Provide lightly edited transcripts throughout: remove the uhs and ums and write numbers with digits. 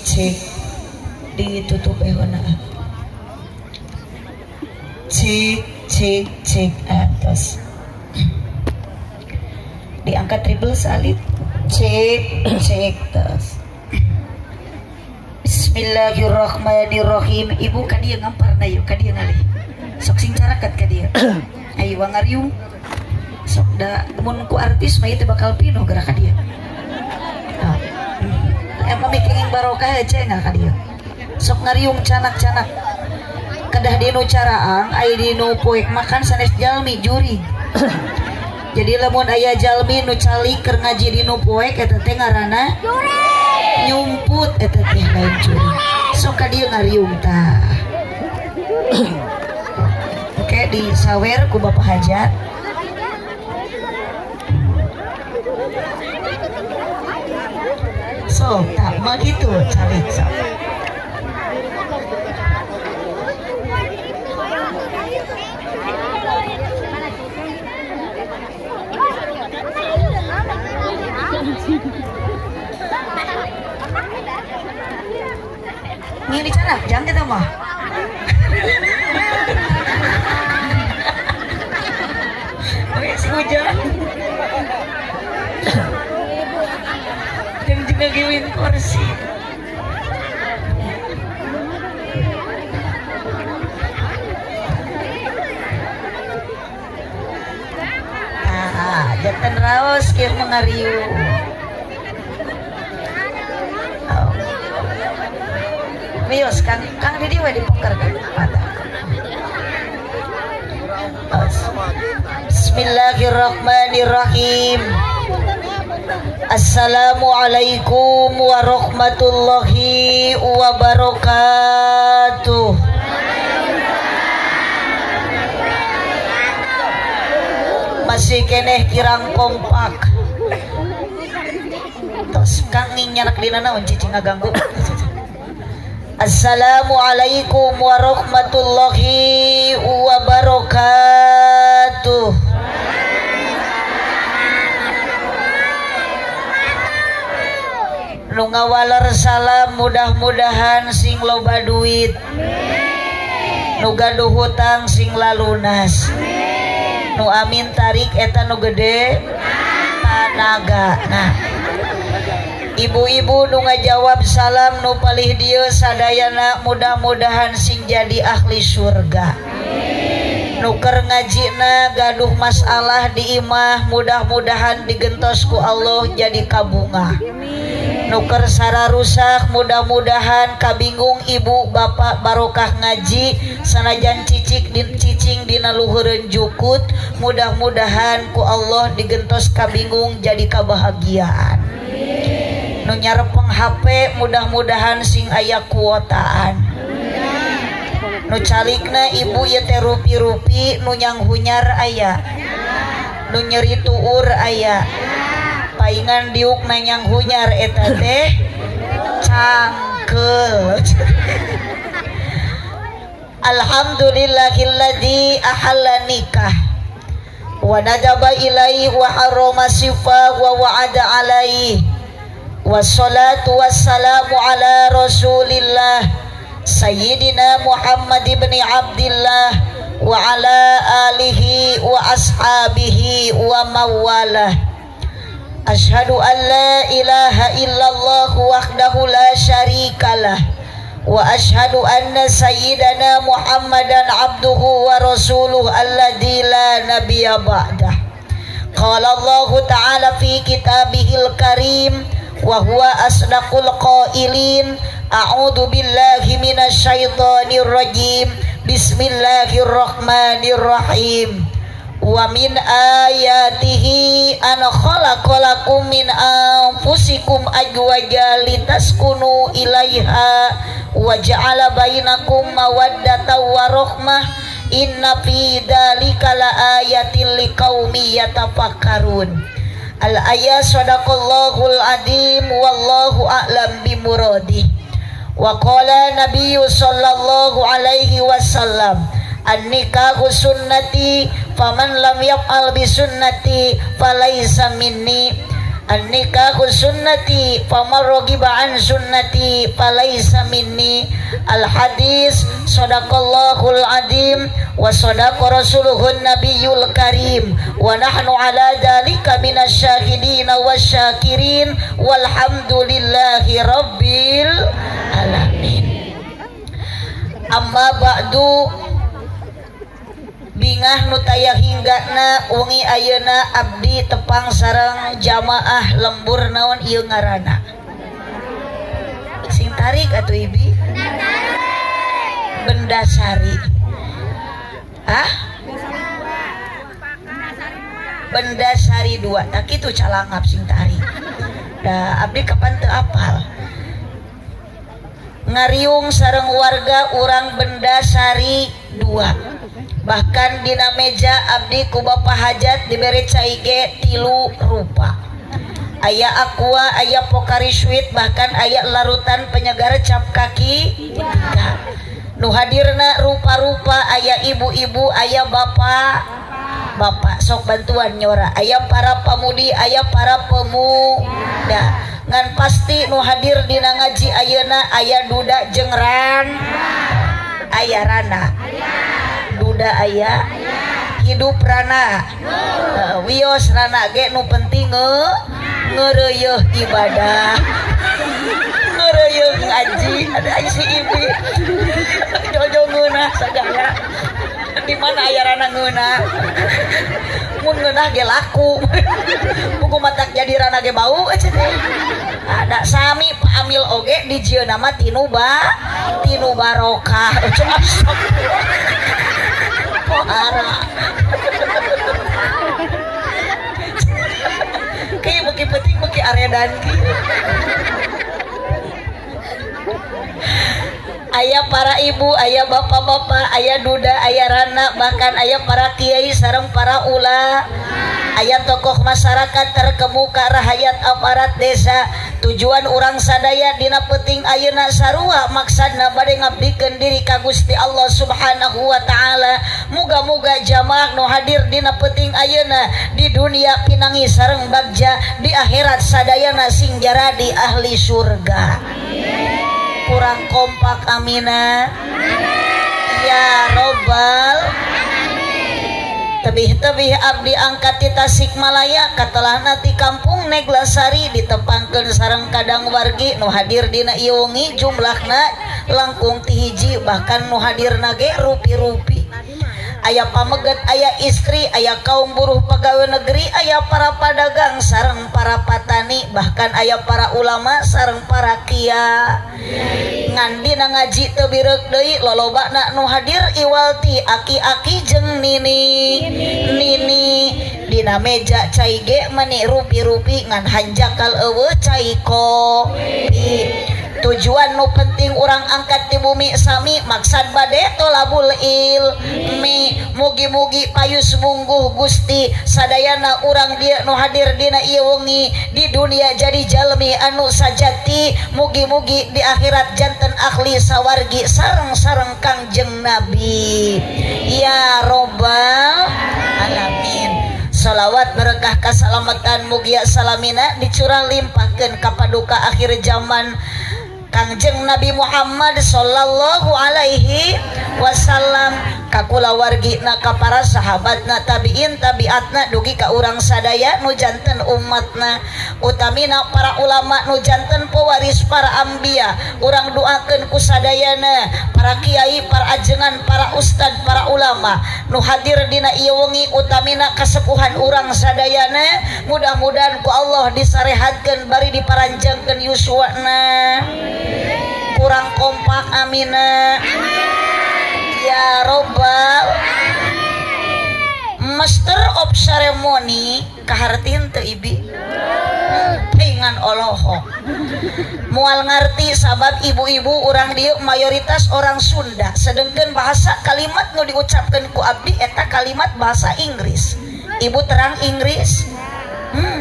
Cek ditutup ehona. Cek atas. Diangkat triple salib. Cek tas. Bismillahirrahmanirrahim. Ibu kadieu ngamparna yuk kadieu ngalih. Sok sing carakat kadieu. Ayo wangariung. Sok da mun ku artis mah teh bakal pino gerak kadieu. Emang bikin barokah aja nggak kadieu. Sok ngariung canak-canak. Kedah dinu caraang, ai dinu poek makan sanes jalmi juri. Jadi lamun aya jalmi nu cali keur ngaji dinu poek eta teh ngaranna nyumput eta teh lain juri. Sok ka dieu ngariung tah. Oke disawer ku Bapak Hajat. So, tak mau gitu calik so. Ini cara, jangan kita mah. Oke, si hujan. Dan juga gawin kursi. Jantan raos kieu mangariu. Bios Kang Didi we dipengker kan. Bismillahirrahmanirrahim. Assalamualaikum warahmatullahi wabarakatuh. Masih keneh kirang kompak. Tos Kang nyanak dina naon cicing ngaganggu. Assalamualaikum warahmatullahi wabarakatuh. Nu ngawaler salam mudah-mudahan sing loba duit. Nu gaduh hutang sing lalunas. Nu amin tarik eta nu gede tanaga. Nah, ibu-ibu nu ngajawab salam nu palih dieu sadayana mudah-mudahan sing jadi ahli surga. Nu keur ngajina gaduh masalah di imah mudah-mudahan digentos ku Allah jadi kabungah. Nuker sara rusak mudah-mudahan kabingung ibu bapak barokah ngaji sanajan cicing dina luhureun jukut mudah-mudahan ku Allah digentos kabingung jadi kabahagiaan. Nu nyarepeng HP mudah-mudahan sing aya kuotaan. Nu calikna ibu ieu teh rupi-rupi nu nyang hunyar aya. Nu nyeri tuur aya. Paingan diuk nanyang hunyar eta teh cangkel. Alhamdulillahilladzi ahalla nikah wa nadaba ilaihi wa harrama sifa wa wa'ada alaihi wassalatu wassalamu ala rasulillah sayyidina Muhammad ibn Abdillah wa ala alihi wa ashabihi wa mawalah. Asyhadu an la ilaha illallah wahdahu la syarikalah wa asyhadu anna sayyidana Muhammadan abduhu wa rasuluh alladzi la nabiyya ba'dah. Qala Allah ta'ala fi kitabihil karim wa huwa asdaqul qailin. A'udzu billahi minasyaitonir rajim. Bismillahirrahmanirrahim. Wa min ayatihi an khalaqalakum min anfusikum azwajan litaskunu ilaiha wa ja'ala bainakum mawaddatan wa rahmah. Inna fi dzalika laayatin liqaumin yatafakkarun. Al-ayat sadaqallahul adzim wallahu a'lam bimuradi. Wa qala nabiyyu sallallahu alaihi wasallam an-nikahu sunnati faman lam yaf'al bi sunnati falaysa minni. An-nikahu sunnati faman raghiba an sunnati falaysa minni. Al-hadis sadaqallahul adzim wa sadaqa rasuluhun nabiyyul karim wa nahnu ala dzalika minasyahidin wasyakirin walhamdulillahi rabbil alamin. Amma ba'du, bingah nu taya hinggana wengi ayeuna abdi tepang sareng jamaah lembur naon ieu ngaranna? Sing tarik atuh Ibi? Bendasari. Hah? Bendasari 2. Tak kitu calangap sing tarik. Da abdi kapan teu apal. Ngariung sareng warga urang Bendasari 2. Bahkan dina meja abdi ku bapa hajat diberi caige 3 rupa. Aya aqua, aya Pocari Sweet, bahkan aya larutan penyegar cap kaki 3. Nu hadirna rupa-rupa, aya ibu-ibu, aya bapak sok bantuan nyora, aya para pamudi, aya para pemuda. Ngan pasti nu hadir dina ngaji ayeuna aya duda jeung aya rana. Duda aya, hidup rana, wios rana ge nu penting ngeureuh ibadah, ngeureuh ngaji. Ada si Ibi jojo ngeunah sagala di mana aya rana ngeunah, mun ngeunah ge laku buku matak jadi rana ge bau ada sami pamil oge di jieuna mah tinu barokah. Arah kayak beki penting beki aredan aya para ibu, aya bapak-bapak, aya duda, aya rana, bahkan aya para kiai sareng para aya tokoh masyarakat terkemuka rahayat aparat desa. Tujuan urang sadaya dina peuting ayeuna sarua maksudna bade ngabdikeun diri ka Gusti Allah Subhanahu wa taala. Muga-muga jamaah nu hadir dina peuting ayeuna di dunia pinangi sareng bagja, di akhirat sadayana sing jaradi ahli surga. Kurang kompak amina ya robbal. Tebih-tebih abdi angkat di Tasikmalaya katelahna ti kampung Neglasari ditepangkeun sareng kadang wargi nu hadir dina ieu wengi jumlahna langkung ti hiji, bahkan nu hadirna ge rupi-rupi. Aya pameget, aya istri, aya kaum buruh pegawai negeri, aya para pedagang sareng para patani, bahkan aya para ulama sareng para kiai. Ngan dina ngaji teu bireuk deui lolobana nu hadir iwalti aki-aki jeung nini dina meja cai ge meni rupi-rupi ngan hanjakal eueuh cai kopi. Tujuan nu penting urang angkat di bumi sami maksad bade tolabul ilmi. Mugi-mugi payus mungguh Gusti sadayana urang dia nu hadir dina ieu wengi di dunia jadi jalmi anu sajati. Mugi-mugi di akhirat janten ahli sawargi sareng-sareng Kangjeng Nabi ya robbal alamin. Salawat berkah kasalamatan mugia salamina dicurah limpahkeun ka paduka akhir zaman Kangjeng Nabi Muhammad sallallahu alaihi wasallam. ka kulawargina ka para sahabatna tabiin tabiatna dugi ka urang sadaya nu janten umatna utamina para ulama nu janten pewaris para ambia urang doakeun ku sadayana para kiai para ajengan para ustad para ulama nu hadir dina ieu wengi utamina kasepuhan urang sadayana mudah-mudahan ku Allah disarehatkeun bari diparanjangkeun yuswana kurang kompak amina ya robbal master of ceremony kahartin teu ibi pengan oloho moal ngarti sabab ibu-ibu orang dieu mayoritas orang Sunda sedengkeun bahasa kalimat nu diucapkeun ku abdi eta kalimat bahasa Inggris ibu terang Inggris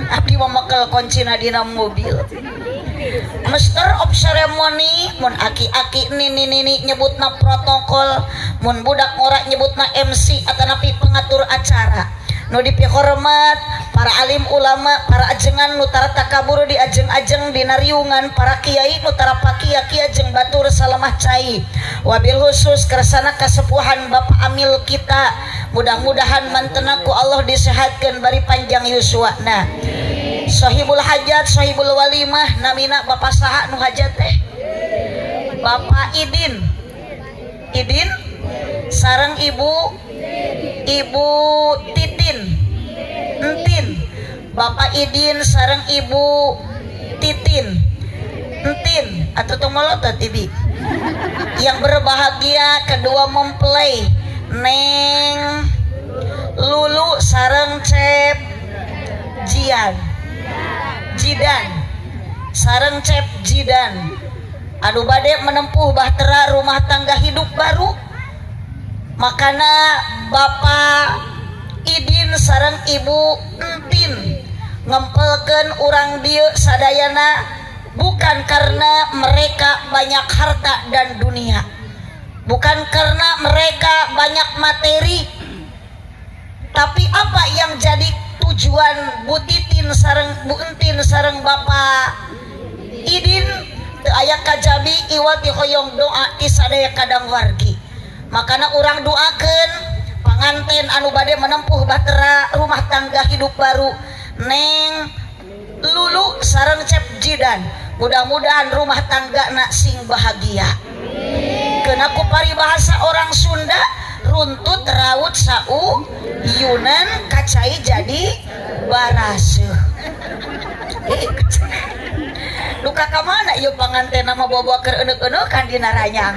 abdi mamakel kuncina dina mobil master of ceremony mun aki-aki nini nyebutna protokol mun budak ngora nyebutna MC atanapi pengatur acara nu dipihormat para alim ulama para ajengan nu tara takabur di ajeng-ajeng dina riungan para kiai nu tara paki-aki ajeng batur salamah cai wabil khusus kersana kasepuhan Bapak Amil kita mudah-mudahan manteuna ku Allah disehatkeun bari panjang yuswana Sohibul hajat, sohibul walimah namina bapak saha nu hajat teh Bapak Idin sareng ibu Titin Entin Bapak Idin sareng ibu Titin Entin atau tumolotot ibi yang berbahagia kedua mempelai Neng Lulu sareng Cep Jidan sareng Cep Jidan anu bade menempuh bahtera rumah tangga hidup baru makana Bapak Idin sareng Ibu Entin ngempelkeun urang dieu sadayana bukan karena mereka banyak harta dan dunia bukan karena mereka banyak materi tapi apa yang jadi tujuan Bu Titin sareng Bu Entin sareng Bapak Idin teu aya kajabi iwati hoyong doa ti sadaya kadang wargi makana urang doakeun panganten anu bade menempuh bahtera rumah tangga hidup baru Neng Lulu sareng Cep Jidan mudah-mudahan rumah tanggana sing bahagia keuna ku paribahasa orang Sunda runtut raut sau Yunan kacai jadi baraseuh luka kamana ieu panganten nama boboa keur eneuk-eneukan dina ranyang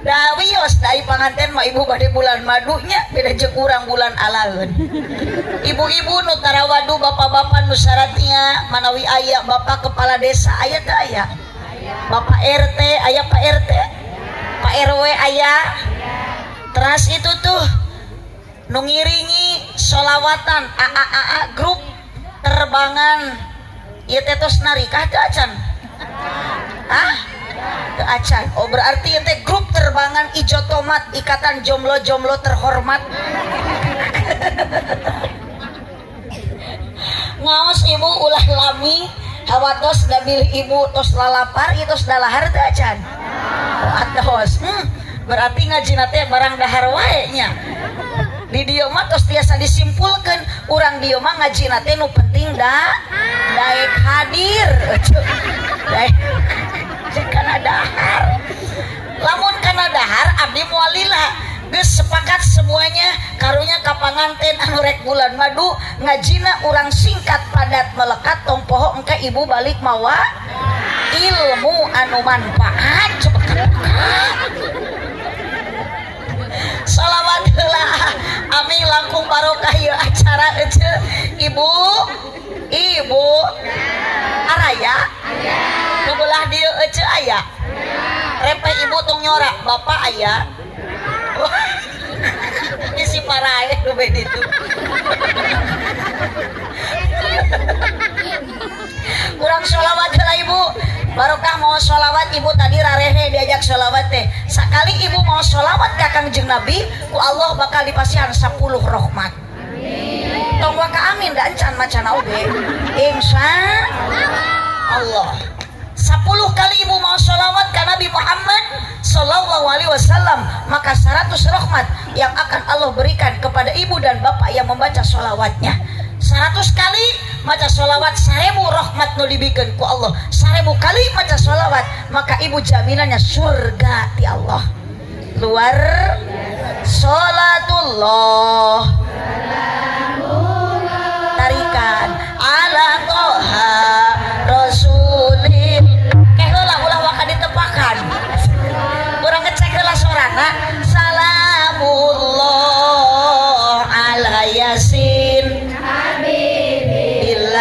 da wios da panganten mah ibu bade bulan madunya beda jeung urang bulan alaeun ibu-ibu nu tara wadu bapak-bapak nu saratnya manawi aya bapak kepala desa aya teu aya Bapak RT aya Pak RT Pak RW aya teras itu tuh nu ngiringi sholawatan AA grup terbangan ieu teh tos narikah teu acan teu acan oh berarti ieu teh grup terbangan ijo tomat ikatan jomblo-jomblo terhormat ngaos ibu ulah lami hawatos da milih ibu tos lalapar ieu tos dalahar teu acan atos berarti ngajina teh barang dahar wae nya di dieu mah tos tiasa disimpulkeun urang dieu mah ngajina teh nu penting daek hadir daek kana dahar lamun kana dahar abdi moal lila geus sepakat semuanya karunya ka panganten anu rek bulan madu ngajina urang singkat padat melekat tong poho engke ibu balik mawa ilmu anu manfaat coba salawat heula ami langkung barokah ieu acara ece ibu araya nu beulah dieu ece aya repe ibu tong nyorak bapak aya isi parae nu beda itu kurang sholawat heula ibu barokah mau sholawat ibu tadi rarehe diajak sholawat teh sakali ibu mau sholawat ka Kangjeng Nabi ku Allah bakal dipasihan 10 rahmat tong waka amin da encan macana oge insya Allah 10 kali ibu mau sholawat ke Nabi Muhammad Sallallahu Alaihi Wasallam, maka 100 rahmat yang akan Allah berikan kepada ibu dan bapak yang membaca sholawatnya. 100 kali maca sholawat 1000 rahmat nu dibikeun ku Allah. 1000 kali maca sholawat maka ibu jaminannya surga di Allah. Luar sholatullah tarikan ala toha rasulil ulah waka ditepakan kurang ngecek heula sorana salamullah ala yasin habibillah.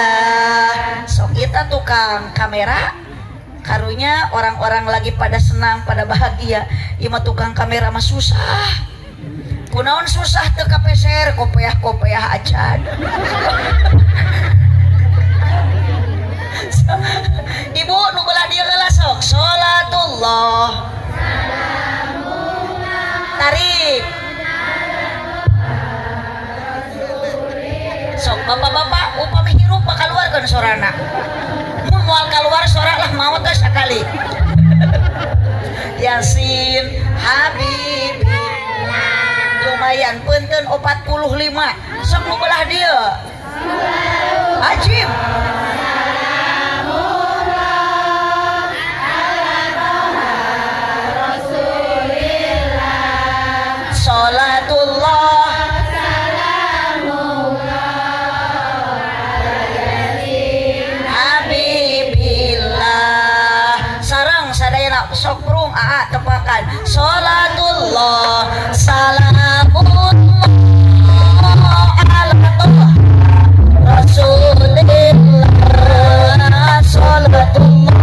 Sok kita tukang kamera karunya orang-orang lagi pada senang pada bahagia, ima tukang kamera mah susah. Kunaon susah teu kapeser kopeah acan. Ibu nu beulah dieu heula sok sholatullah tarik sok bapak-bapak upami hirup bakal keluarkeun sorana mun moal keluar sora lah maot teh sakali. Yasin habibi lumayan punten 45 sok nu beulah dieu ajib sholatullah habibillah. Sareng sadayana sok prung aa tepakan sholatullah salamullah ala rasulillah sholatullah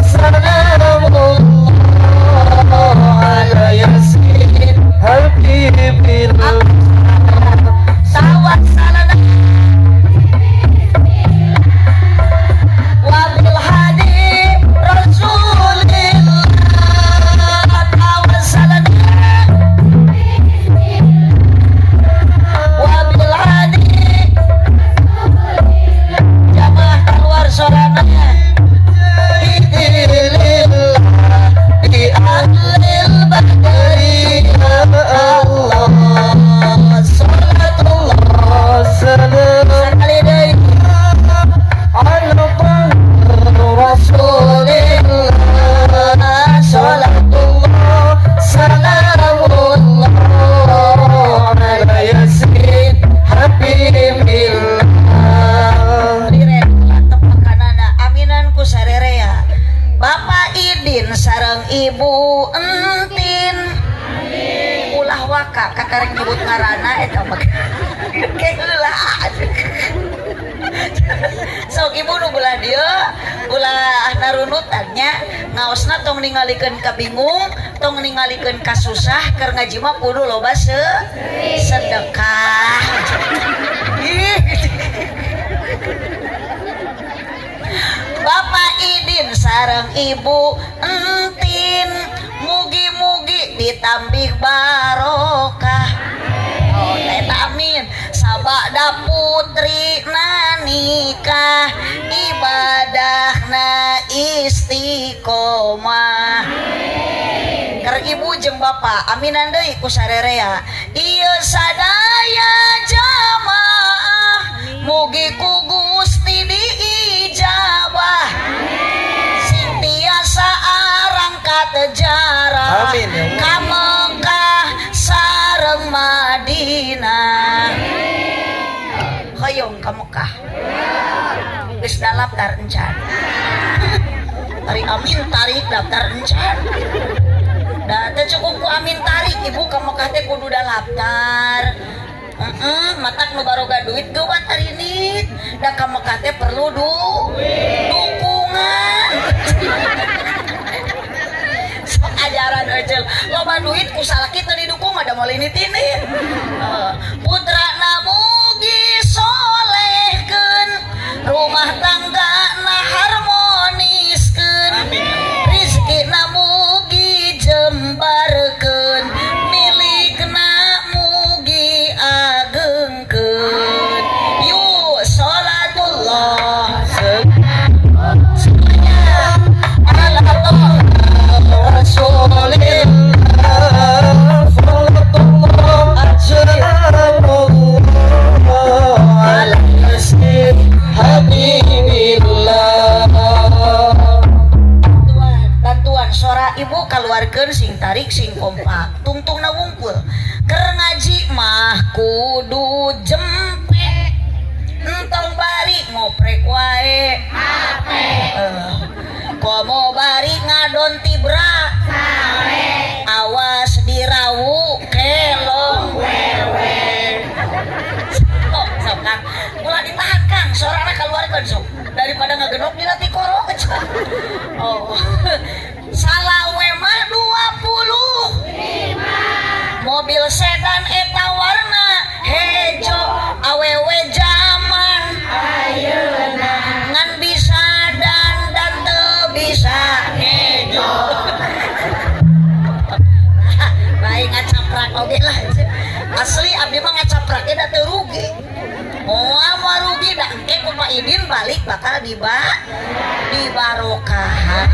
salamullah ala yasin habibillah sawat salana wabil hadi rasulillah tawassalana wabil hadi jamaah keluar sorananya bidilillah di ahlil badri Allah salatullah salam sekali deui ala rasulillah salatullah salamullah ala yasin habibillah. Direk tepakanana aminan ku sarerea Bapak Idin sareng Ibu Entin ulah waka kakarek nyebut ngaranna eta mah keula sok ibu nu beulah dieu ulah narunutannya ngaosna tong ningalikeun ka bingung tong ningalikeun ka susah keur ngaji mah kudu loba sedekah. Bapak Idin sareng Ibu Entin mugi-mugi ditambih barokah. Oh, eta amin. Sabada putri nikah ibadahna istiqomah. Keur ibu jeung bapak aminan deui ku sarerea. Ieu sadaya jamaah mugi ku Gusti diijabah. Sing tiasa arang katejarah ka Mekah sareng Madinah. Hoyong ka Mekah. Geus daftar encan. Ari amin tarik daftar encan. Da teh cukup ku amin tarik ibu ka Mekah teh kudu daftar. Matak nu baroga duit geuwat hari ini. Da ka Mekah teh perlu dukungan. Sok ajaran ecel. Loba duit ku salaki teu didukung ada mulai nitinin. Putrana mugi solehkeun, rumah tanggana harmoniskeun. Rizkina mugi jembarkeun, milikna mugi agengkeun. Yuk sholatullah semuanya ala bantuan suara ibu keluarkan sing tarik sing kompak tungtung na wungkul keur ngaji mah kudu jempe entong bari ngoprek wae komo bari ngadon tibra awas dirawu kelong wewe sok kang ulah ditahan kang suarana keluarkan sok daripada ngagenok di nanti korok oh salawe mah 20 mobil sedan eta warna hejo awewe zaman ayeuna ngan bisa dan teu bisa hejo baik ngacaprak oge lah asli abdi mah ngacaprak da teu rugi moal mah rugi da engke ku Pak Idin balik bakal dibarokahan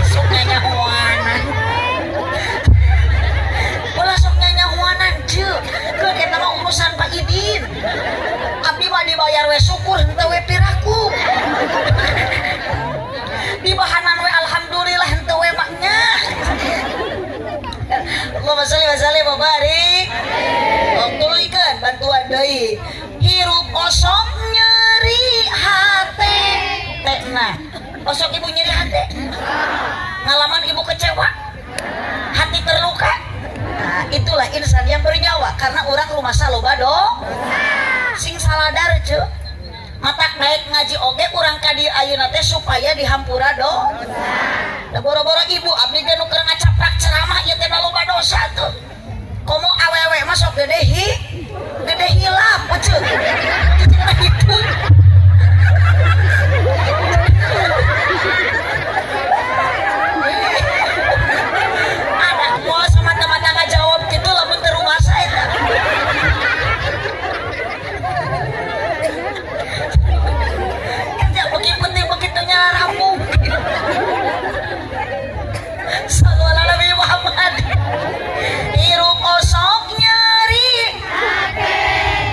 sok nyanyahoanan ulah sok nyanyahoanan ceuk keur eta mah urusan Pak Idin abdi mah dibayar we syukur henteu we piraku dibahanan we alhamdulillah henteu we maknya Allahumma sholli wa sallim wa barik tuluikeun bantuan deui hirup osok nyeri hate nah osok ibu nyeri hati ngalaman ibu kecewa hati terluka nah itulah insan yang bernyawa karena orang rumah saloba dong sing saladar ce matak baik ngaji oge urang ka dieu ayeuna teh supaya dihampura dong da boro-boro ibu abdi ge nu keur ngacaprak ceramah ieu teh loba dosa tuh komo awewe mah sok gede hilap ceuk itu ada mau semata-mata nggak jawab gitu lamun ke rumah saya kerja begitunya rampung sallallahu alaihi Muhammad hirup osok nyeri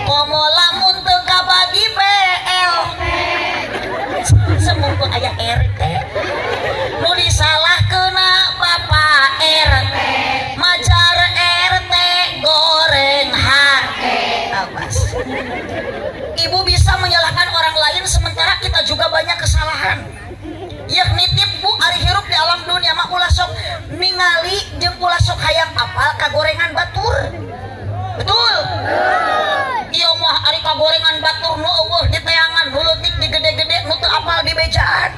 komo lamun teu kabagi PL semungkul aya RT nu disalahkeuna Bapak RT majar RT goreng hate awas ibu bisa menyalahkan orang lain sementara kita juga banyak kesalahan yak nitip bu ari hirup di alam dunia mah ulah sok ningali jeung ulah sok hayang apal kagorengan batur betul iya mah ari kagorengan batur nu eueuh di teangan hulutik di gede-gede nu teu apal di bejaan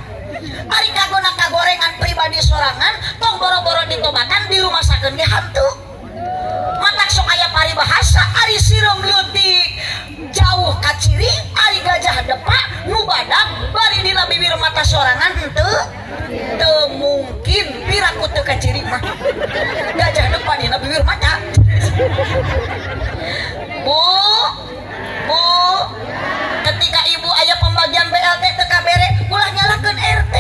ari kagona kagorengan pribadi sorangan tong boro-boro ditobatan di rumah sakeun ge hantu matak sok aya paribahasa ari sireum leutik jauh ka ciri ari gajah depa nu badak bari dina bibir mata sorangan henteu teu mungkin piraku teu ka ciri mah gajah depa dina bibir mata Bu ketika ibu aya pembagian BLT teu kabere ulah nyalakeun RT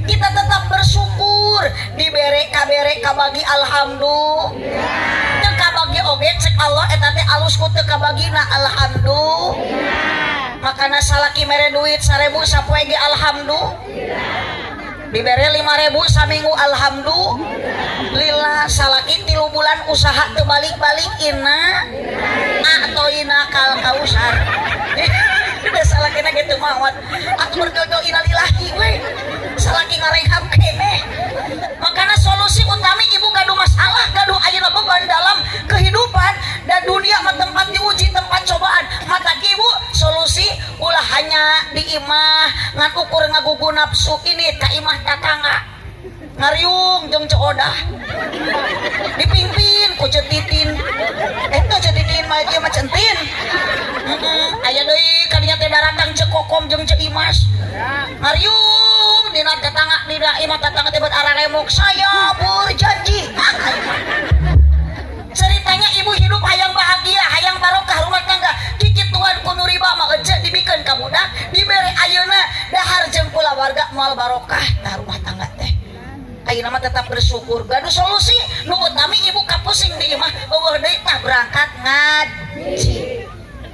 kita tetap bersyukur dibere kabere kabagi alhamdulillah teu kabagi oge cek Allah eta teh alus ku teu kabagina alhamdulillah makana salaki mere duit 1000 sapoe ge alhamdulillah dibere 5.000 saminggu alhamdulillah salaki 3 bulan usaha teu balik-balik ina atau ina kal kausar udah salakina gitu mawat atuh berdoa innalillahi we salaki ngarehab keneh makana solusi utami ibu gaduh masalah gaduh ayeuna beban dalam kehidupan dan dunia mah tempat diuji tempat cobaan mata ibu solusi ulah hanya diimah ngan ukur ngagugu nafsu ini ka imah tatangga ngariung jeung coodah dipingpin ku cetitin eta cetitin mah ieu mah centin aya deui kadinya teh daratang cek kokom jeung cek imas ngariung dina tatangga dina imah tatangga teh bet araremok saya berjanji ceritanya ibu hidup hayang bahagia hayang barokah rumah tangga kikit Tuhan kuno riba mah ece dibikeun ka budak dibere ayeuna dahar jeung kulawarga moal barokah tah rumah tangga teh ayeuna mah tetap bersyukur gaduh solusi nu utami ibu kapusing di imah eueuh deui tah berangkat ngaji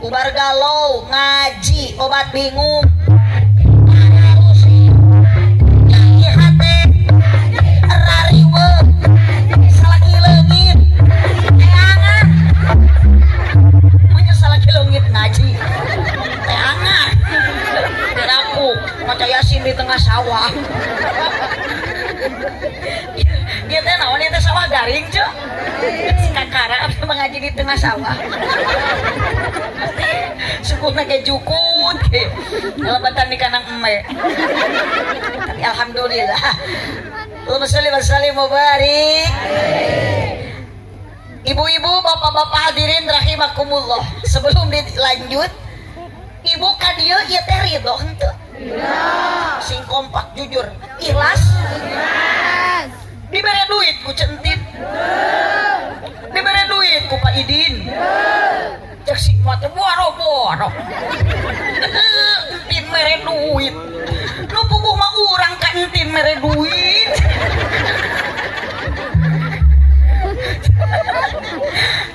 ubar galau ngaji obat bingung maca Yasin di tengah sawah. Dia teh naon eta sawah garing cuy. Kakara abdi mengaji di tengah sawah. Sukuhna ge jukut ge. Lembatan di kanang eme. Tapi alhamdulillah. Allahumma sholli wa sallim wa barik. Ibu-ibu, bapak-bapak hadirin rahimakumullah. Sebelum dilanjut, ibu ka dieu ieu teh ridho henteu? Iya. Sing kompak jujur, ikhlas? Ikhlas. Dibere duit ku Centin? Dibere duit ku Pak Idin? Cek si mah teh boro-boro. Entin mere duit. Nu puguh mah urang ka entin mere duit.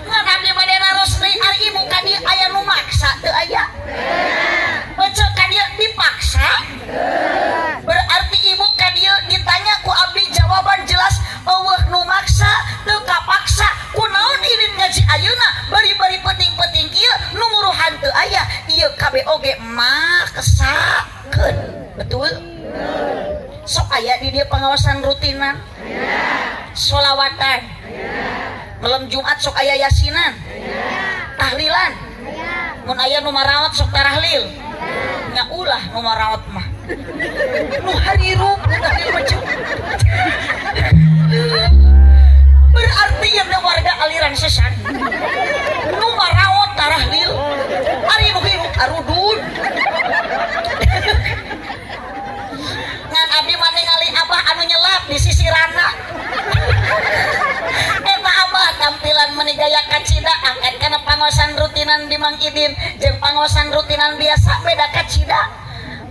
Ngan abdi bade naros deui ari ibu ka dieu aya nu maksa teu aya? Cek ka dieu dipaksa? Berarti ibu ka dieu ditanya ku abdi jawaban jelas eueuh nu maksa teu kapaksa. Kunaon idin ngaji ayeuna bari-bari penting-penting kieu nu muruhan teu aya ieu kabeh oge maksakeun. Betul? Sok aya di dieu pengawasan rutinan? Sholawatan? Malam Jumat sok aya yasinan? Tahlilan? Mun aya nu maraot sok tarahlil? Nya ulah nu maraot mah nu harirup tahlil mah berarti yang warga aliran sesat nu maraot tarahlil ari nu hirup arudun. Ngan abdi mah ningali abah anu nyelap di sisirana. Eta abah tampilan meuni gaya kacida angkat kana pangaosan rutinan di Mang Idin jeung pangaosan rutinan biasa beda kacida.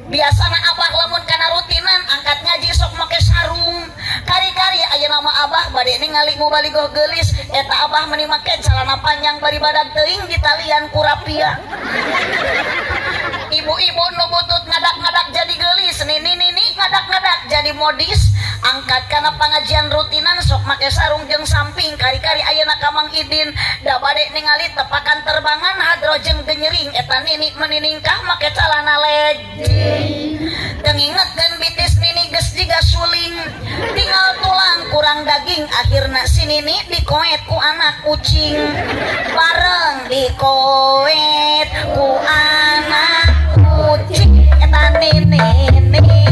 Biasana abah lamun kana rutinan angkat ngaji sok make sarung. Kari-kari ayeuna mah abah bade ningali mubalighah geulis eta abah meuni make calana panjang bari badag teuing ditalian ku rapia. Ibu-ibu nu butut ngadak-ngadak jadi geulis, nini ngadak-ngadak jadi modis. Angkat kana pangajian rutinan sok make sarung jeung samping. Kari-kari ayeuna ka Mang Idin da bade ningali tepakan terbangan hadro jeung denyering eta nini meniningkah make calana legging. Teu ngingetkeun bitis nini geus jiga suling. Tinggal tulang kurang daging akhirna si nini dikoet ku anak kucing. Bareng dikoet ku anak kucing eta nini make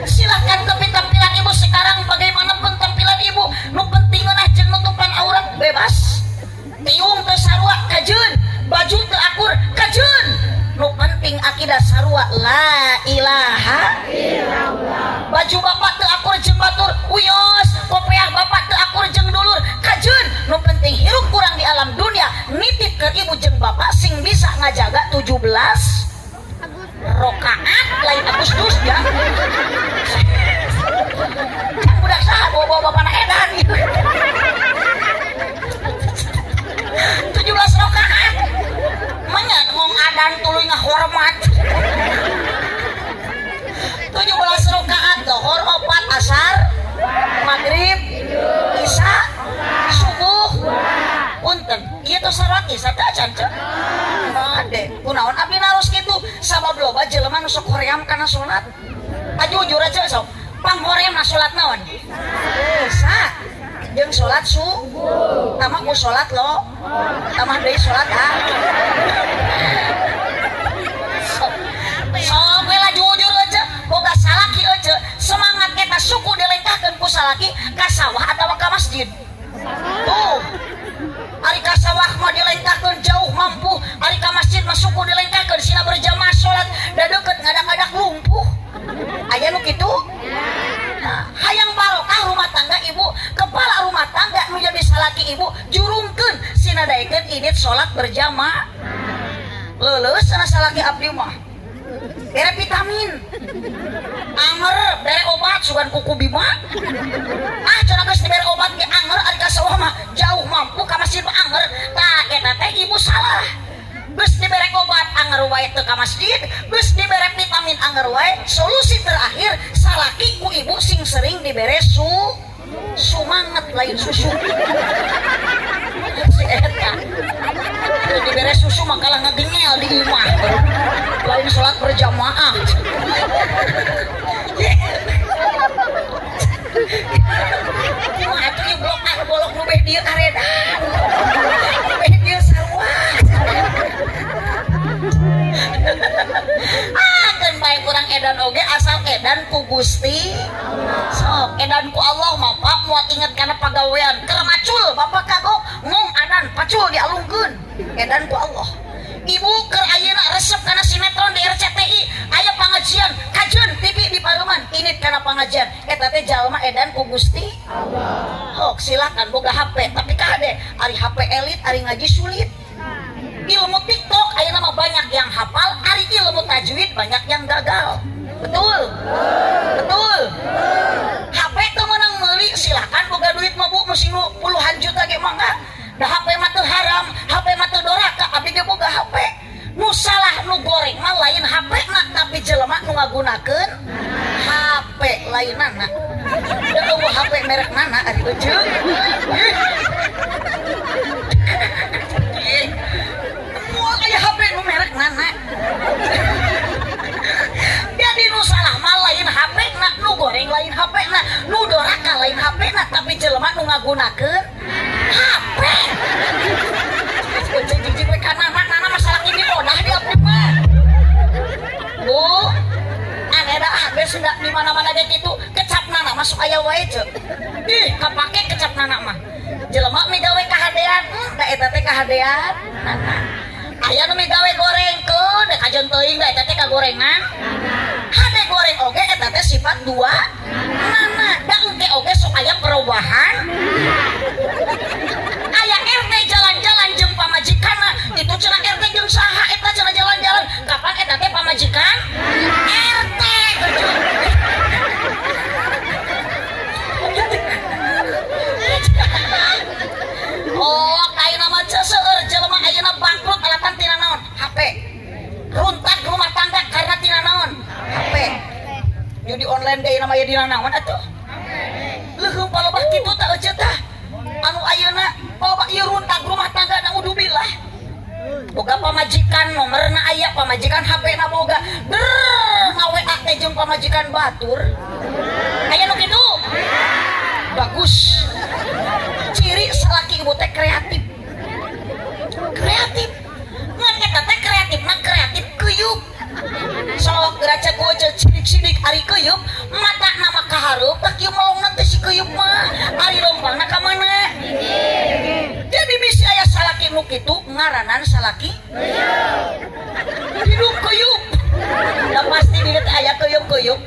silakan tapi tampilan ibu sekarang bagaimanapun tampilan ibu nu penting ngeunah jeung nutupan aurat bebas. Tiung teu sarua kajeun, baju teu akur kajeun. Nu penting akidah sarua la ilaha illallah. Baju bapak teu akur jeung batur uyos, kopiah bapak teu akur jeung dulur kajeun. Nu penting hirup kurang di alam dunia nitip ke ibu jeung bapak sing bisa ngajaga 17 rokaat lain Agustus ya. Kan budak saha bawa bapana edan gitu. 17 rokaat. Manya ngong adan tuluy ngahormat. 17 rokaat dohor 4 asar maghrib isya subuh punten ieu tos salat isya teh acan teh ade kunaon abdi naros kitu sabab loba jelema nu sok hoream kana salat jujur aja sok panghoreamna salat naon isya jeung salat subuh tamah ku salat lo tamah deui salat sok bela jujur aja boga salaki aja semangat kita suku dilengkahkeun ku salaki ka sawah atawa ka masjid tuh ari ka sawah mah dilengkahkeun jauh mampu ari ka masjid mah suku dilengkahkeun sina berjamaah salat da deukeut ngadak-ngadak lumpuh aya nu kitu nah, hayang barokah rumah tangga ibu kepala rumah tangga nu jadi salaki ibu jurungkeun sina daekeun idit salat berjamaah leuleus cenah salaki abdi mah bere vitamin anger bere obat sugan kuku bima cenah geus dibere obat ge anger ari ka sawah mah jauh mampu ka masjid mah anger tah eta teh ibu salah geus dibere obat anger wae teu ka masjid geus dibere vitamin anger wae solusi terakhir salaki ku ibu sing sering dibere sumanget lain susu si eta jadi beres susu makalah ngegengel di imah lain sholat berjamaah itu yang bolok nubeh dia karedan nubeh dia sarwa kan baik kurang edan oge asal edan ku Gusti sok edan ku Allah mah Pak muat inget karena pagawean keur macul bapak kagok ngong adan pacul dialungkeun edan ku Allah ibu keur ayeuna resep kana sinetron di RCTI aya pangajian kajeun TV di Pareman ini kana pangajian eta teh jalma edan ku Gusti Allah sok silakan boga HP tapi kade ari HP elit ari ngaji sulit ilmu TikTok ayeuna mah banyak yang hafal ari ilmu tajwid banyak yang gagal betul betul HP teu meunang meuli silakan boga duit mah Bu mesti puluhan juta ge mangga da HP mah teu haram HP mah teu doraka abdi ge boga HP nu salah nu goreng mah lain HP na tapi jelema nu ngagunakeun HP lainana da eueuh HP merek mana ari beujeu aya HP nu merek mana jadi nu salah mah lain HP na nu goreng lain HP na nu doraka lain HP na tapi jelema nu ngagunakeun HP jijik we kana mana masalah ini odah di abdi mah Bu aneh dah geus da di mana-mana ge kitu kecapna masuk aya wae ceuk ih kapake kecapna mah jelema migawe kahadean da eta teh kahadean aya nu migawe gorengkeun da kajeun teuing da eta teh kagorengan hade goreng oge eta teh sifat dua nana da engke oge sok aya perubahan aya RT jalan-jalan jeung pamajikanna itu cenah RT jeung saha eta cenah jalan-jalan kapan eta teh pamajikan RT oh kaina mah seueur jelema ayeuna bangkrut alatan tina naon HP runtak rumah tangga karena tina naon HP judi online deui nama aya dina naon atuh leuheung palebah kitu tah euceut tah anu ayeuna palebah ieu runtak rumah tangga naudzubillah boga pamajikan nomerna aya pamajikan HP-na boga ngaWA teh jeung pamajikan batur aya nu kitu bagus ciri salaki ibu teh kreatif ngan eta teh kreatif mah kreatif keuyeub sok geraca goce cidik-cidik ari keuyeub mata nama kahareup tak ieu melongna teh si keuyeub mah ari lompangna ka mana jadi bisi aya salaki nu kitu ngaranan salaki hidup keuyeub da pasti di dieu aya keuyeub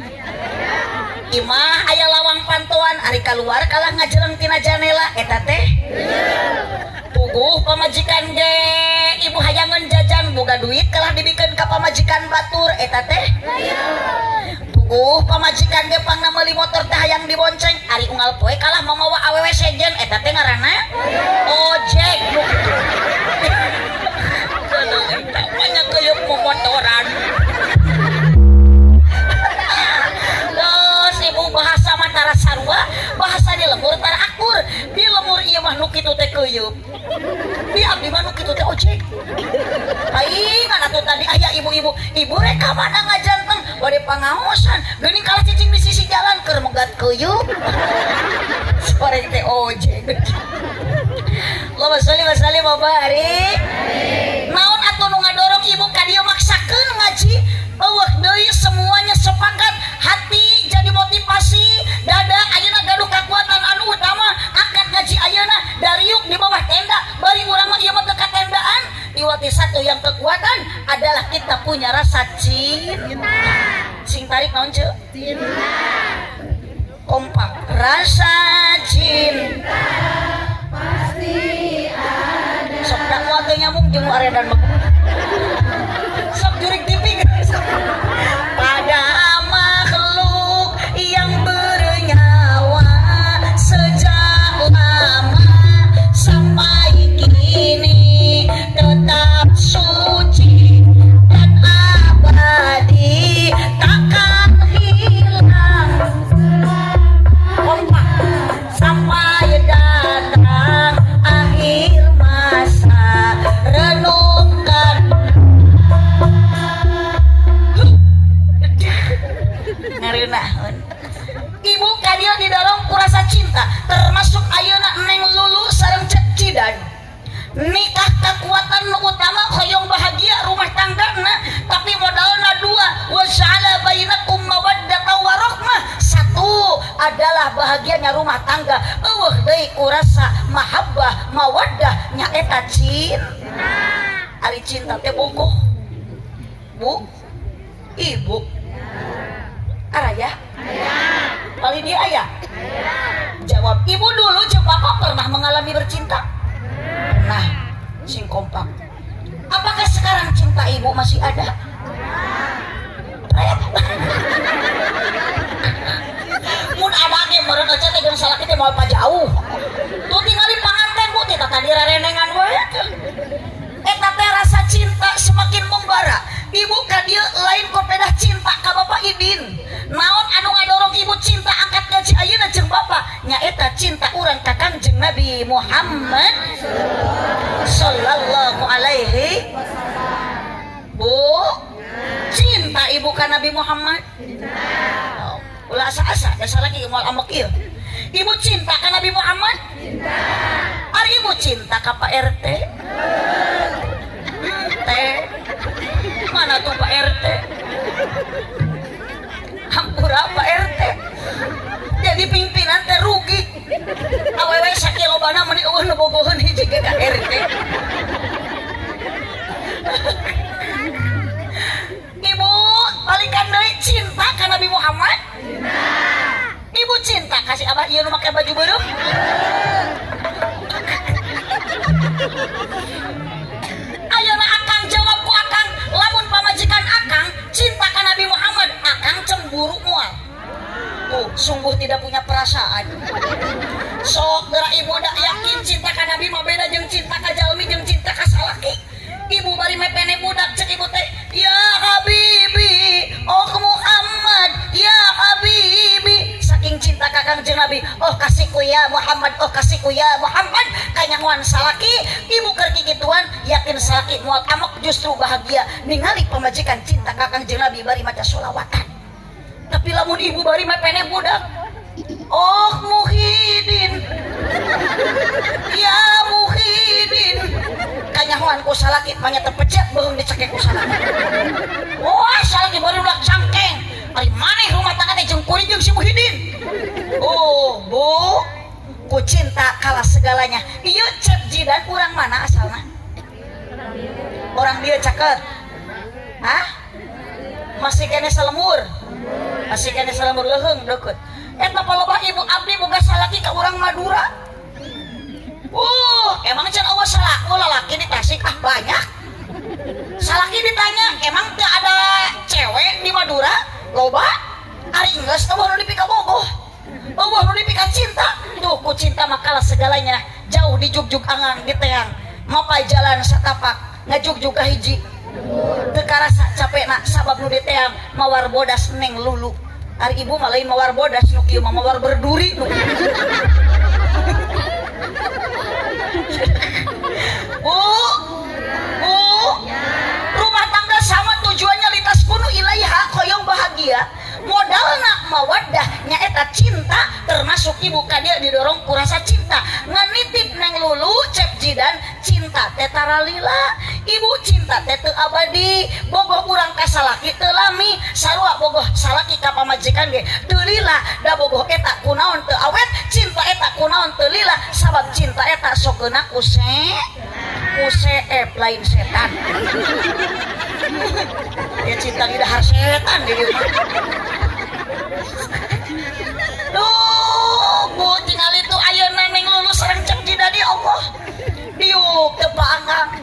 imah aya lawang pantoan ari kaluar kalah ngajeleng tina janela eta teh puguh pamajikan ge ibu hayangeun jajan boga duit kalah dibikeun ka pamajikan batur eta teh puguh pamajikan ge pangna meuli motor teh hayang dibonceng ari unggal poe kalah mamawa awewe sejen eta teh ngaranna ojek banyak keuyeub motoran bahasa mantara sarua bahasa di lembur tara akur di lembur ieu mah nu kitu teh keuyeub di abdi mah nu kitu teh ojek aing atuh tadi aya ibu-ibu ibu rek ka mana ngajanteng bade pangaosan geuning kalah cicing di sisi jalan keur megat keuyeub sore teh ojek Allahumma sholli wa sallim wa barik naon atuh nu ngadorong ibu ka dieu maksakeun ngaji eueuh deui semuanya sepakat hati jadi motivasi dada ayeuna gaduh kekuatan anu utama angkat ngaji ayeuna dariuk di bawah tenda bari urang mah ieu mah teu katendaan diwati satu yang kekuatan adalah kita punya rasa cinta sing tarik naon ceuk cinta kompak rasa cinta pasti ada sok da moal teu nyambung jeung aredan mah sok jurig TV pada makhluk yang bernyawa sejak lama sampai kini tetap suci dan abadi takkan hilang kompak sampai datang akhir nikah kekuatan utama hoyong bahagia rumah tangga tapi modalna dua wa ja'ala bainakum mawaddatan wa rahmah. Satu adalah bahagianya rumah tangga eueuh deui kurasa mahabbah mawaddah nyaeta cinta. Ari cinta teh bogoh bu ibu araya paling dia ayah jawab ibu dulu jeung bapak pernah mengalami bercinta. Nah, sing kompak. Apakah sekarang cinta ibu masih ada? Mun ada ge meureun aja teh jeung salaki teh moal jauh. Tuh tinggali panganten bu teh tadi rarenengan we. Eta teh rasa cinta semakin membara. Ibu ka dieu lain kopedah cinta ka bapak Idin. Naon anu ngadorong ibu cinta angkat gaji ayeuna jeung bapak? Nyaeta cinta urang ka Kangjeng Nabi Muhammad sallallahu alaihi wasallam. Bu, cinta ibu ka Nabi Muhammad? Ulah asa-asa, dasar lagi moal amek ieu. Ibu cinta ka Nabi Muhammad? Cinta. Ari ibu cinta ka Pak RT? Mana tuh Pak RT? Hampura Pak RT. Jadi pimpinan teh rugi. Awewe sakilobana meni eueuh nu bogoheun hiji ge ka RT. Ibu balikan deui cinta ka Nabi Muhammad? Cinta. Ibu cinta kasih abah ieu nu make baju beureuh? Ayeuna akang jawab ku akang, lamun pamajikan akang cinta ka Nabi Muhammad, akang cemburu moal. Sungguh tidak punya perasaan. Sok geura ibu da yakin cinta ka Nabi mah beda jeung cinta ka jalmi jeung cinta ka salaki. Ibu bari mepene budak cek ibu teh, ya Habibi, oh Muhammad, ya Habibi. Saking cinta ka Kangjeng Nabi, oh kasihku ya Muhammad, oh kasihku ya Muhammad. Kanyanguan salaki, ibu keur kikituan yakin salaki moal amok justru bahagia ningali pamajikan cinta ka Kangjeng Nabi bari maca sholawatan. Tapi lamun ibu bari mepene budak, oh Muhyiddin, ya Muhyiddin. Kanyahoan ku salaki manya terpecet beung dicekek ku salaki. Wah salaki baru ulah cangkeng. Ari maneh rumah tangga teh jeung kuring jeung si Muhyiddin. Oh bu, ku cinta kalah segalanya. Ieu Cep Jidan urang mana asalna? Orang dia caket. Hah? Masih kene salemur. Masih kene salemur leuheung deukeut. Eta paloba ibu abdi boga salaki ka urang Madura. Emang can eueuh salaku lalaki di Tasik banyak. Salaki ditanya, emang teu ada cewek di Madura? Loba. Ari geus teu nu dipika bogoh. Bogoh nu dipika cinta. Tuh ku cinta mah kalah segalanya. Jauh di jugjug angang di teang. Mapai jalan satapak ngajugjug ka hiji. Teu karasa capekna sabab nu di teang mawar bodas neng lulu. Ari ibu mah lain mawar bodas nu kieu mah mawar berduri nu. Bu, rumah tangga sama tujuannya litas kunu ilaiha koyong bahagia. Modalna mawaddah nyaeta cinta, termasuk ibu kadia didorong kurasa cinta. Nganitip neng lulu Cep Jidan cinta teh taralila. Ibu cinta teh teu abadi. Bogoh urang ka salaki teu lami, sarua bogoh salaki ka pamajikan ge teu lila. Da bogoh eta kunaon teu awet, cinta eta kunaon teu lila. Sabab cinta eta sokeuna kuseep lain setan. Ya cinta di dahar setan di dieu. Duh, bu tinggal itu ayeuna neng lulus sareng Cep Jidan di Allah. Diuk teu paangang.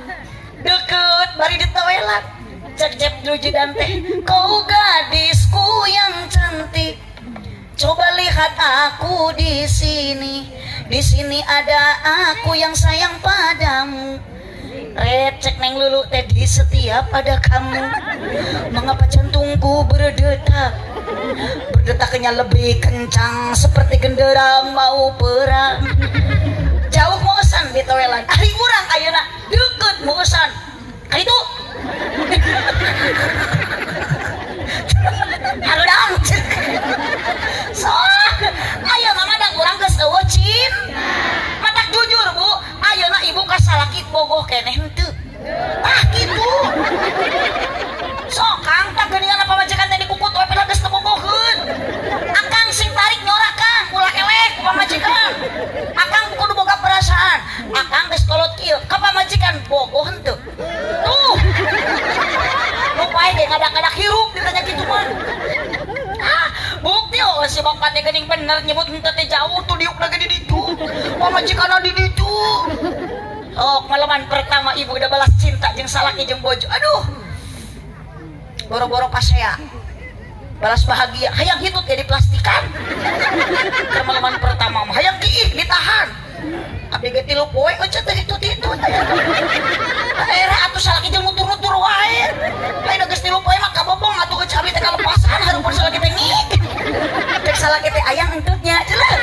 Deket bari ditawelan. Cep Jidan teh, kau gadisku yang cantik. Coba lihat aku di sini. Di sini ada aku yang sayang padamu. Recek neng lulu teh di setiap ada kamu. Mengapa jantungku berdetak? Berdetaknya lebih kencang seperti genderang mau perang. Jauh mosan di toilet. Ari urang ayeuna deukeut mosan. Ari itu. Harudang. So, ayeuna mah da urang geus eueuh cin. Matak jujur Bu, ayeuna ibu ka salaki keneh henteu. Ah gitu. Sok Kang tak geuningan pamajikan teh dikukut we pila geus teu bobogeun. Akang sing tarik nyorak Kang, ulah elek ku pamajikan. Akang kudu boga perasaan. Akang geus kolot kieu ka pamajikan bogoh henteu. Tuh. Lupae ge ngadak-ngadak hirup ditanya kitu mah. Ah, bukti si bapak teh geuning bener nyebut henteu teh jauh tuh diukna ge di ditu. Pamajikanna di ditu. Oh, malaman pertama ibu udah balas cinta jeung salaki jeung bojo. Aduh. Boro-boro pasea. Balas bahagia. Hayang hitut ya diplastikan. Malaman pertama mah hayang kiih ditahan. Abdi ge 3 poe euceut teh hitut-hitut. Daerah atuh salaki jeung nutur-nutur wae. Lain geus 3 poe mah kabobong atuh geus abdi teh kalepasan hareupeun salaki teh ngik. Cek salaki teh ayang entutnya cenah.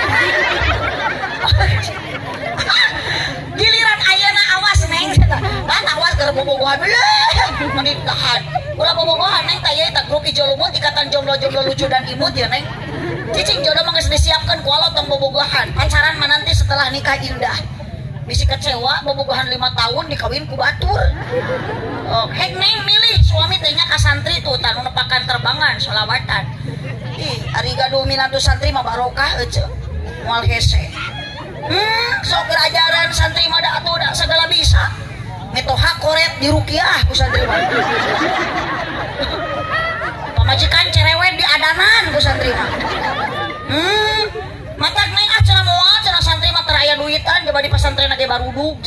Giliran ayeuna awas neng kan awas keur bobogohan menit tahan ulah bobogohan neng teh eta grup ijo lumut ikatan jomblo-jomblo lucu dan imut ya neng cicing jodoh mah geus disiapkeun ku Allah tong bobogohan pacaran mah nanti setelah nikah indah bisi kecewa bobogohan 5 tahun dikawin ku batur oh hek neng milih suami teh nya ka santri tuh tanu nepakan terbangan sholawatan ih ari gaduh minatu santri mah barokah euceuk moal hese sok ajaran santri mah da atuh da segala bisa metoha koret di rukiah ku santri mah pamajikan cerewet di adanan ku santri mah matak neng cenah moal cenah santri mah teu aya duitan coba di pesantren ge barudug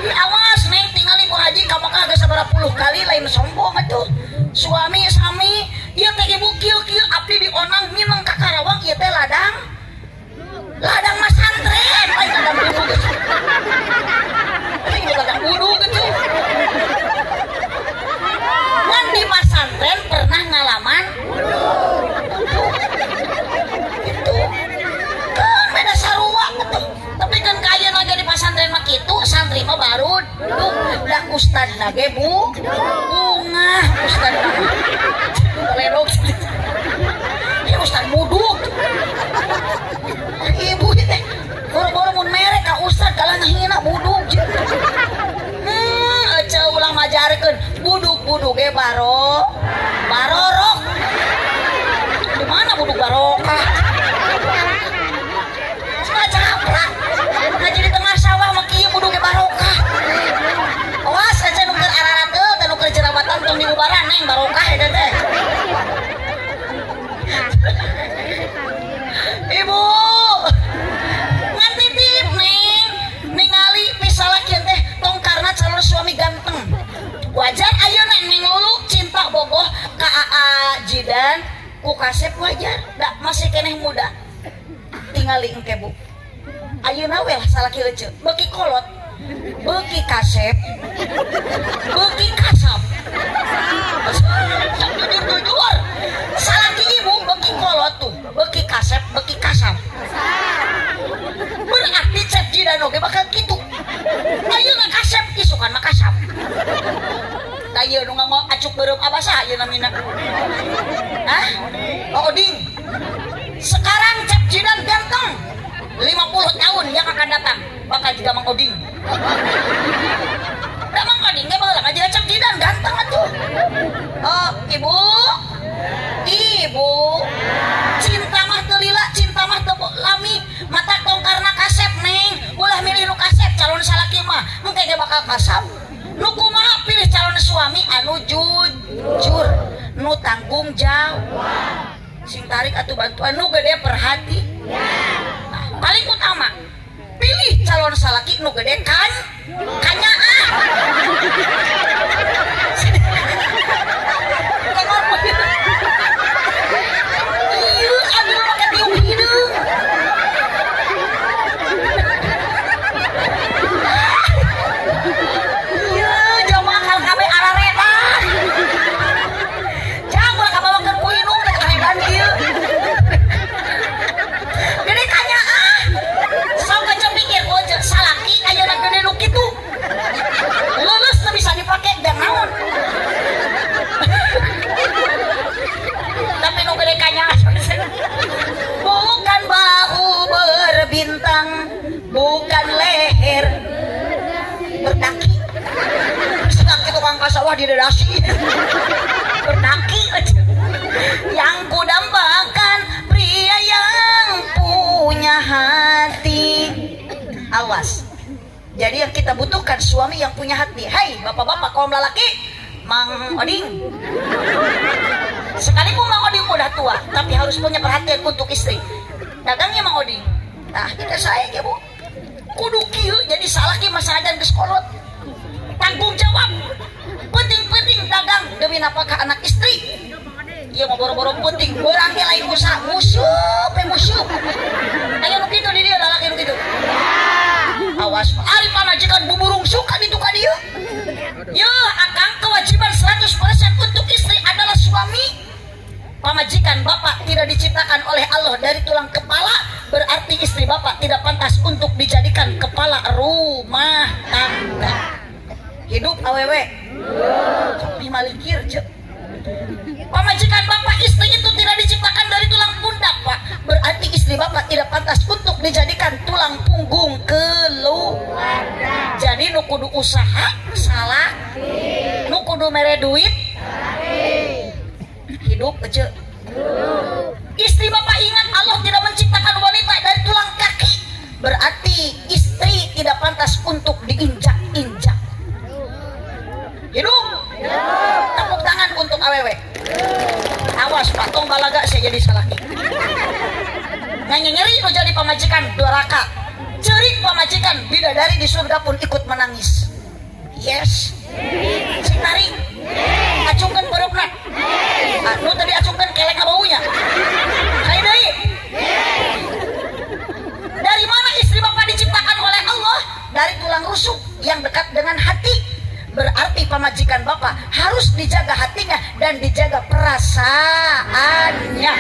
awas neng tingali ku haji ka Mekah geus sabaraha puluh kali lain sombong atuh suami sami ieu teh ibu kieu-kieu abdi dionang mineng ka Karawang ieu teh ladang mas santren lain ladang budu gitu lain ladang budu gitu kan di mas santren pernah ngalaman itu kan beda sarua gitu tapi kan kaya naga di pasantren mah gitu santri mah baru dah ustad nage bunga ustad lerok ya ustad buduk ibu teh boro-boro mun merek ka ustad kalah ngahina buduk aca ulah majarkeun buduk-buduk ge barorok di mana buduk barokah sajaplak ngaji di tengah sawah mah kieu buduk ge barokah awas aja nu keur ararat teu nu keur jerawatan tong dibubaran neng barokah eta teh ibu nganti tip neng ningali misalnya kieu teh tong karena calon suami ganteng wajar ayeuna neng lulu cinta bogoh ka Aa Jidan ku Kasep wajar da masih keneh muda tingali engke bu ayeuna we lah salaki euceuk beuki kolot beuki Kasep beuki Kasap jujur salaki ibu beuki kolot tuh beuki Kasep beuki Kasap berarti Cep Jidan oge bakal kitu ayeuna Kasep isukan mah Kasap ayeuna nu nganggo acuk beureum abasa ayeuna mina hah oh oding sekarang Cep Jidan ganteng 50 tahun yang akan datang bakal juga Mang Oding da Mang Oding ge baheula ngaji Cep Jidan ganteng atuh oh ibu cinta mah teu lila cinta mah teu lami mata tong karena Kasep neng ulah milih nu Kasep calon salaki mah engke ge bakal Kasap nu kumaha pilih calon suami anu jujur nu tanggung jawab sing tarik atuh bantuan nu gede perhati nah, paling utama pilih calon salaki nu gede kanyaan iya ambil pakai tiung hidung iya jamaah kal kabe araredan jangan ulah kabawakeun ku hidung teh karedan ieu gede kanyaan sok aja pikir salaki ayeuna gede nu kitu berdaki sedang kita tukang kasawah di dedasi berdaki yang kudambakan pria yang punya hati. Awas, jadi yang kita butuhkan suami yang punya hati. Hai bapak-bapak kaum lelaki, Mang Oding, sekalipun Mang Oding udah tua tapi harus punya perhatian untuk istri. Dagangnya Mang Oding, nah kita saya ya bu kudu kieu jadi salah ki masajan geus kolot. Tanggung jawab penting-penting dagang demi nafkah anak istri. Iya mau boro-boro penting orangnya lain usaha musuh ayo nu kitu di dieu lalaki nu kitu. Awas ari pamajikan buburung suka itu ka dieu. Ya akang kewajiban 100% untuk istri adalah suami. Pamajikan bapak tidak diciptakan oleh Allah dari tulang kepala, berarti istri bapak tidak pantas untuk dijadikan kepala rumah tangga. Hidup awewe tapi malikir je. Pamajikan bapak istri itu tidak diciptakan dari tulang pundak pak, berarti istri bapak tidak pantas untuk dijadikan tulang punggung keluarga. Jadi nu kudu usaha salah, nu kudu mere duit hidup aja. Istri bapak ingat Allah tidak menciptakan wanita dari tulang kaki, berarti istri tidak pantas untuk diinjak-injak. Hidup tepuk tangan untuk awewe. Awas pak tong balaga saya jadi salaki nyeri lo jadi pamajikan doraka cerik pamajikan bidadari di surga pun ikut menangis. Yes Cintari acungkan berukna nu tadi acungkan kelek baunya. Hai deui dari mana istri bapak diciptakan oleh Allah? Dari tulang rusuk yang dekat dengan hati. Berarti pamajikan bapak harus dijaga hatinya dan dijaga perasaannya.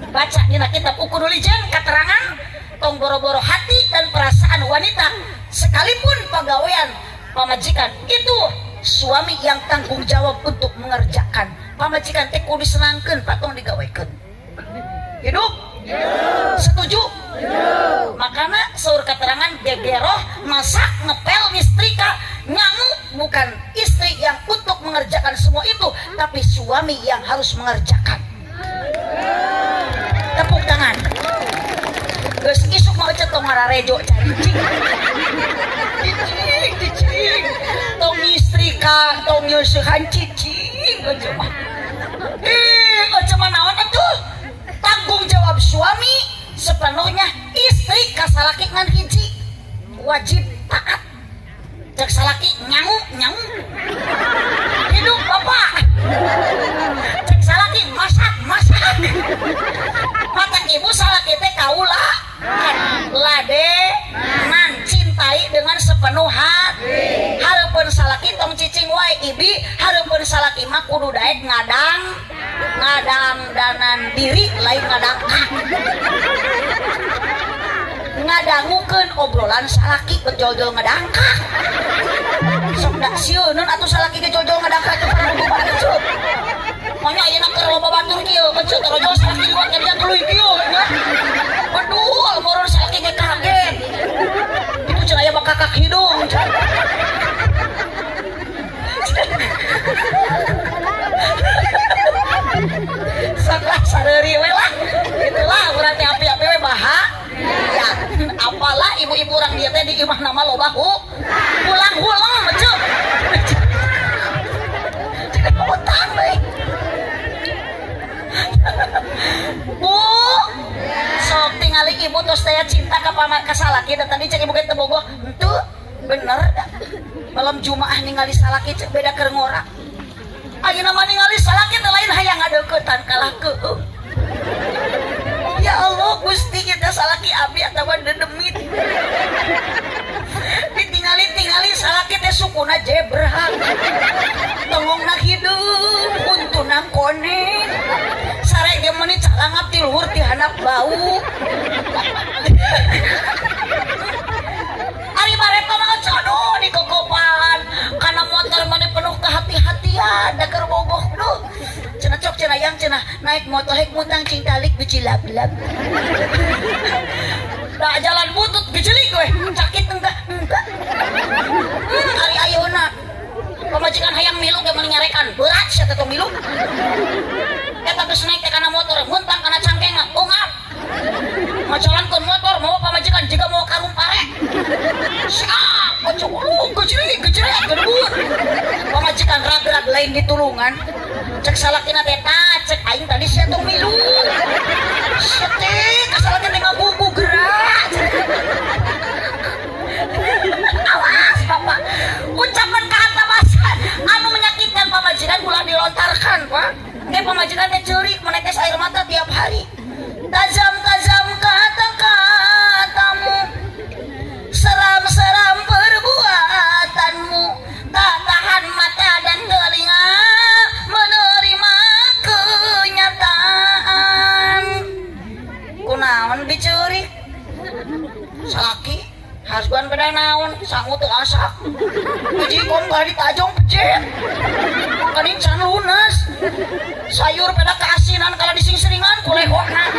Baca di kitab Ukululijen keterangan tong boro-boro hati dan perasaan wanita sekalipun pegawaian pamajikan itu suami yang tanggung jawab untuk mengerjakan. Pamajikan teh kudu disenangkeun pak tong digawekeun. Hidup? Setuju? Makanya saur keterangan gegeroh masak ngepel mistrika nyangu bukan istri yang untuk mengerjakan semua itu, tapi suami yang harus mengerjakan. Tepuk tangan. Geus isuk mau tong ngararejo cacing. Cicing. Tong istrika tong nyeusehan cicing aja mah. Aja mah naon atuh? Tanggung jawab suami sepenuhnya istri kasalaki ngan hiji wajib taat. Cek salaki nyangu hidup bapak. Cek salaki masak mata ibu salaki teh kaula lade nan cintai dengan sepenuh hati. Hareupeun salaki tong cicing wae ibi, hareupeun salaki mah kudu daek ngadang danan diri lain ngadang ngadangukeun obrolan salaki bejol-jol ngadangka. Sok da sieuneun atuh salaki ge jol-jol ngadangka teh kudu baca. Manya ayeuna keur loba batur kieu, keceu terojol salaki luar kerja tuluy kieu nya. Bedul moron salaki ge kaget. Itu cenah aya bakakak hidung. Saklah sareuri we lah. Itulah berarti api-api we baha. Ya, apalah ibu-ibu orang dia teh di imah nama loba ulang-ulang mecu. Tidak utang deh. Bu, sok tingali ibu tos teh cinta ka ka salaki da tadi cek ibu ge teu bogoh. Henteu, bener da. Malam Jumaah ningali salaki cek beda keur ngora. Ayeuna mah ningali salaki teh lain hayang ngadeuketan kalah keueung. Ya Allah Gusti kita salaki abi atawa dedemit. Ditingali salaki teh sukuna jebrah. Tongongna hidup untunang koneng. Sare ge meuni calangap ti luhur ti handap bau. Ari bareta mah cono di kokopan kana motor mah penuh kehati-hatian da keur bogoh duh. Cenah cok cenah yang cenah naik motor hek mutang cing talik biji lap-lap. Da jalan butut gejelik we sakit enggak sia teh tong milu eta geus naik teh kana motor muntang kana cangkengan ungap macalankeun motor mau pamajikan jiga mau karumpare sak kocok gejrek gedebur pamajikan rag-rag lain ditulungan cek salakina teh cek aing tadi sia tong milu sia teh kasalakeun teh ngabubu gerak awas bapak ucapan kata bahasa anu menyakitkan pamajikan ulah dilontarkan pak pamajikan teh ceurik menetes air mata tiap hari tajam-tajam kata-katamu seram-seram perbuatanmu tak tahan mata dan telinga menerima kenyataan kunaon dicurik salaki hasban beda naon sangu teu asak uji kom kali tajong pejet kali can lunas sayur beda keasinan kalau dising-seringan kulehokna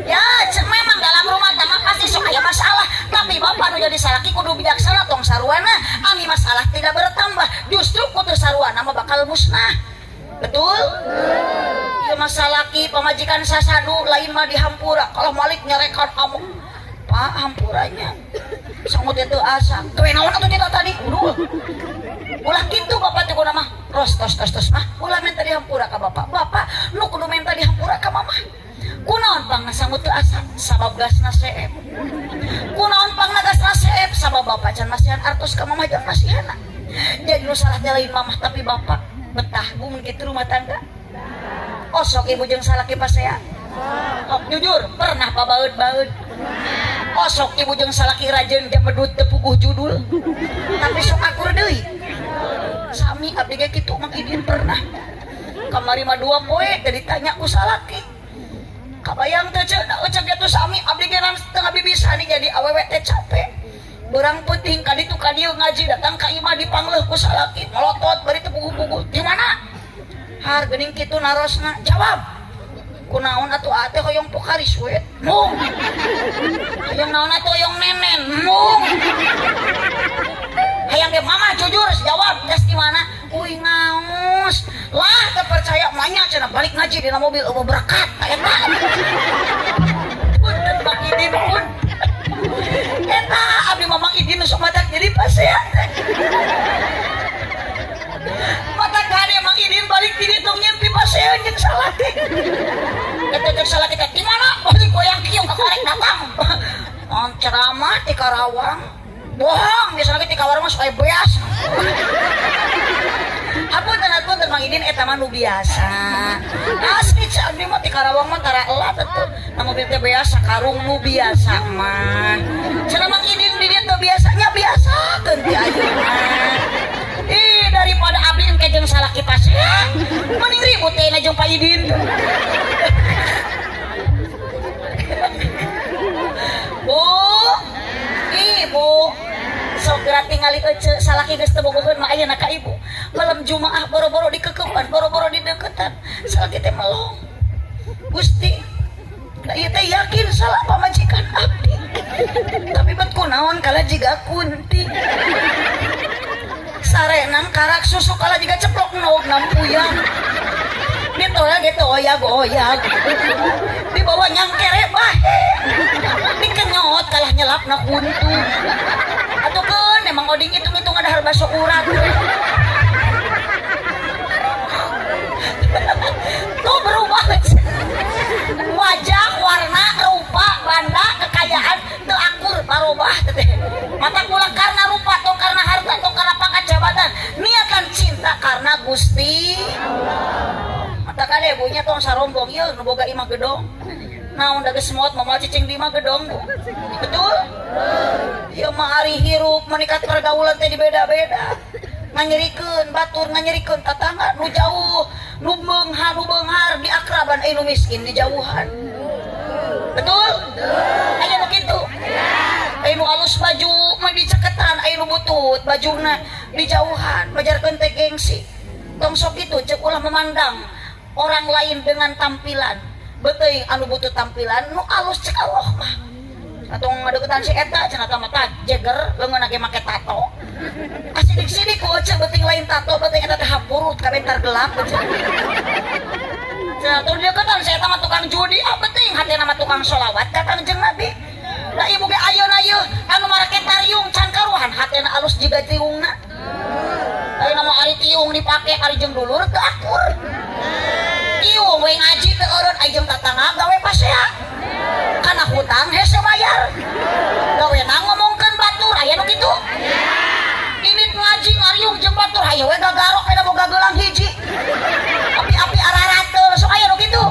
ya memang dalam rumah tangga pasti sok aya masalah tapi bapak nu jadi salaki kudu bijaksana tong sarwana ami masalah tidak bertambah justru kudu sarwana mah bakal musnah betul ya masalah ki pamajikan sasadu lain mah dihampura kalau malik nyerekan amuk pak hampurannya sangut itu asam kewe naon atuh kita tadi ulah gitu bapak teh kudu mah tos mah ulah minta dihampura ka bapak nu kudu minta dihampura ka mama kunaon pang sangut teu asam sabab gasna seep kunaon pang gasna seep sabab bapak can masihan artos ka mama jeung masihana jadi nu salah lain mamah tapi bapak betah gumun kitu rumah tangga osok ibu jeung salaki pasea jujur pernah pabaeud-baeud osok ibu jeung salaki rajeun ge medut teu puguh judul tapi sok akur deui sami abdi ge kitu Mang Idin pernah kamari mah 2 poe teh ditanya ku salaki kabayang teh cek kitu sami abdi ge tengah bibisani jadi awewe teh capek berang penting kali itu kadieu ngaji datang ka imah dipangleuh ku salaki melotot bari teu puguh-puguh di mana har geuning kitu narosna jawab kunaon atuh ate hoyong pokari suet mung hoyong naon atuh hoyong nenen mung hayang ge mama jujur jawab geus di mana uy ngaos lah teu percaya manya cenah balik ngaji dina mobil eueuh berkat eta punten Mang Idin pun eta abdi Mang Idin nu sok matak jadi pasien matak kade Mang Idin balik di ditung nyimpi pasien jeung salaki eta jeung salaki teh di mana balik goyang kieu kakarek datang ceramah di Karawang bohong biasa lagi di Karawang mah suka beas hapunten Mang Idin eta mah nu biasa asli abdi mah di Karawang mah tara elat atuh na mobil teh beas sakarung nu biasa mah cenah Mang Idin di dieu teh biasanya biasa keun ti ayeuna daripada abdi engke jeung salaki pasien mending ribut teh jeung Pak Idin Ibu sok geura tingali ece salaki geus teu bogoheun mah ayeuna ka ibu malam Jumaah boro-boro dikekeupan boro-boro di deukeutan salaki teh melong Gusti da ieu teh yakin salah pamajikan abdi tapi bet kunaon kala jiga kunti sarenang karak susu kala jiga ceplok nauk nampuyang ditoya gitu oyag di bawah nyangkere bahe dikenyot kalah nyelap na kuntu atuh keun emang oding hitung-hitung ada harba urat tuh berubah wajah warna rupa banda kekayaan teu akur parubah teh mata kula karena rupa atau karena harta atau karena pangkat jabatan niatan cinta karena Gusti mata kade bunya tong sarombong ieu nu boga imah gedong naon da geus moot momal cicing di imah gedong betul ieu mah ari hirup meningkat pergaulan teh dibeda-beda nganyerikeun batur nganyerikeun tatangga nu jauh nu beunghar di akraban anu miskin di jauhan betul aya nu kitu anu alus baju mah di caketan anu butut bajuna di jauhan majarkeun teh gengsi tong sok kitu ceuk ulah memandang orang lain dengan tampilan beuteung anu butuh tampilan nu alus cek Allah mah atau ngadeuketan si eta cenah tah mah jeger leungeunna ge make tato asli Cik sini ku cek beting lain tato beting eta teh hapurut kabentar gelap cek. Catur dia kata saya sama tukang judi beting hati nama tukang sholawat kata jeung Nabi. Da ibu ge ayeuna ieu anu marake tariung can karuhan hatena alus jiga tiungna. Ayeuna mah ari tiung dipake ari jeung dulur teu akur. Tiung we ngaji teu eureun aya jeung tatangga gawe pasea. Kana hutang hese bayar. Gaweuna ngomongkeun batur aya nu kitu. Ini ngaji ngariung jeung batur hayu we gagarok aya boga geulang hiji. Api-api ararat teu sok aya nu kitu.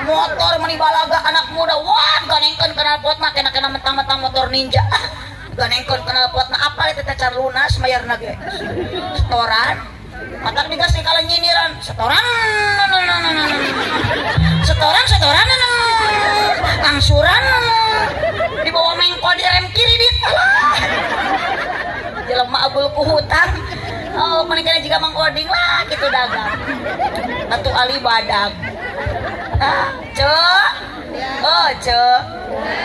Motor meni balaga anak muda wah ganengkeun knalpot mah kena mentang-mentang motor ninja. Ganengkeun knalpot na apal teh cacar lunas mayarna ge. Setoran matak digas kala nyiniran setoran angsuran dibawa mengkol di rem kiri dit jelema abul ku hutang oh menikah jika mangkoding lah gitu dagang atuh ali badag cek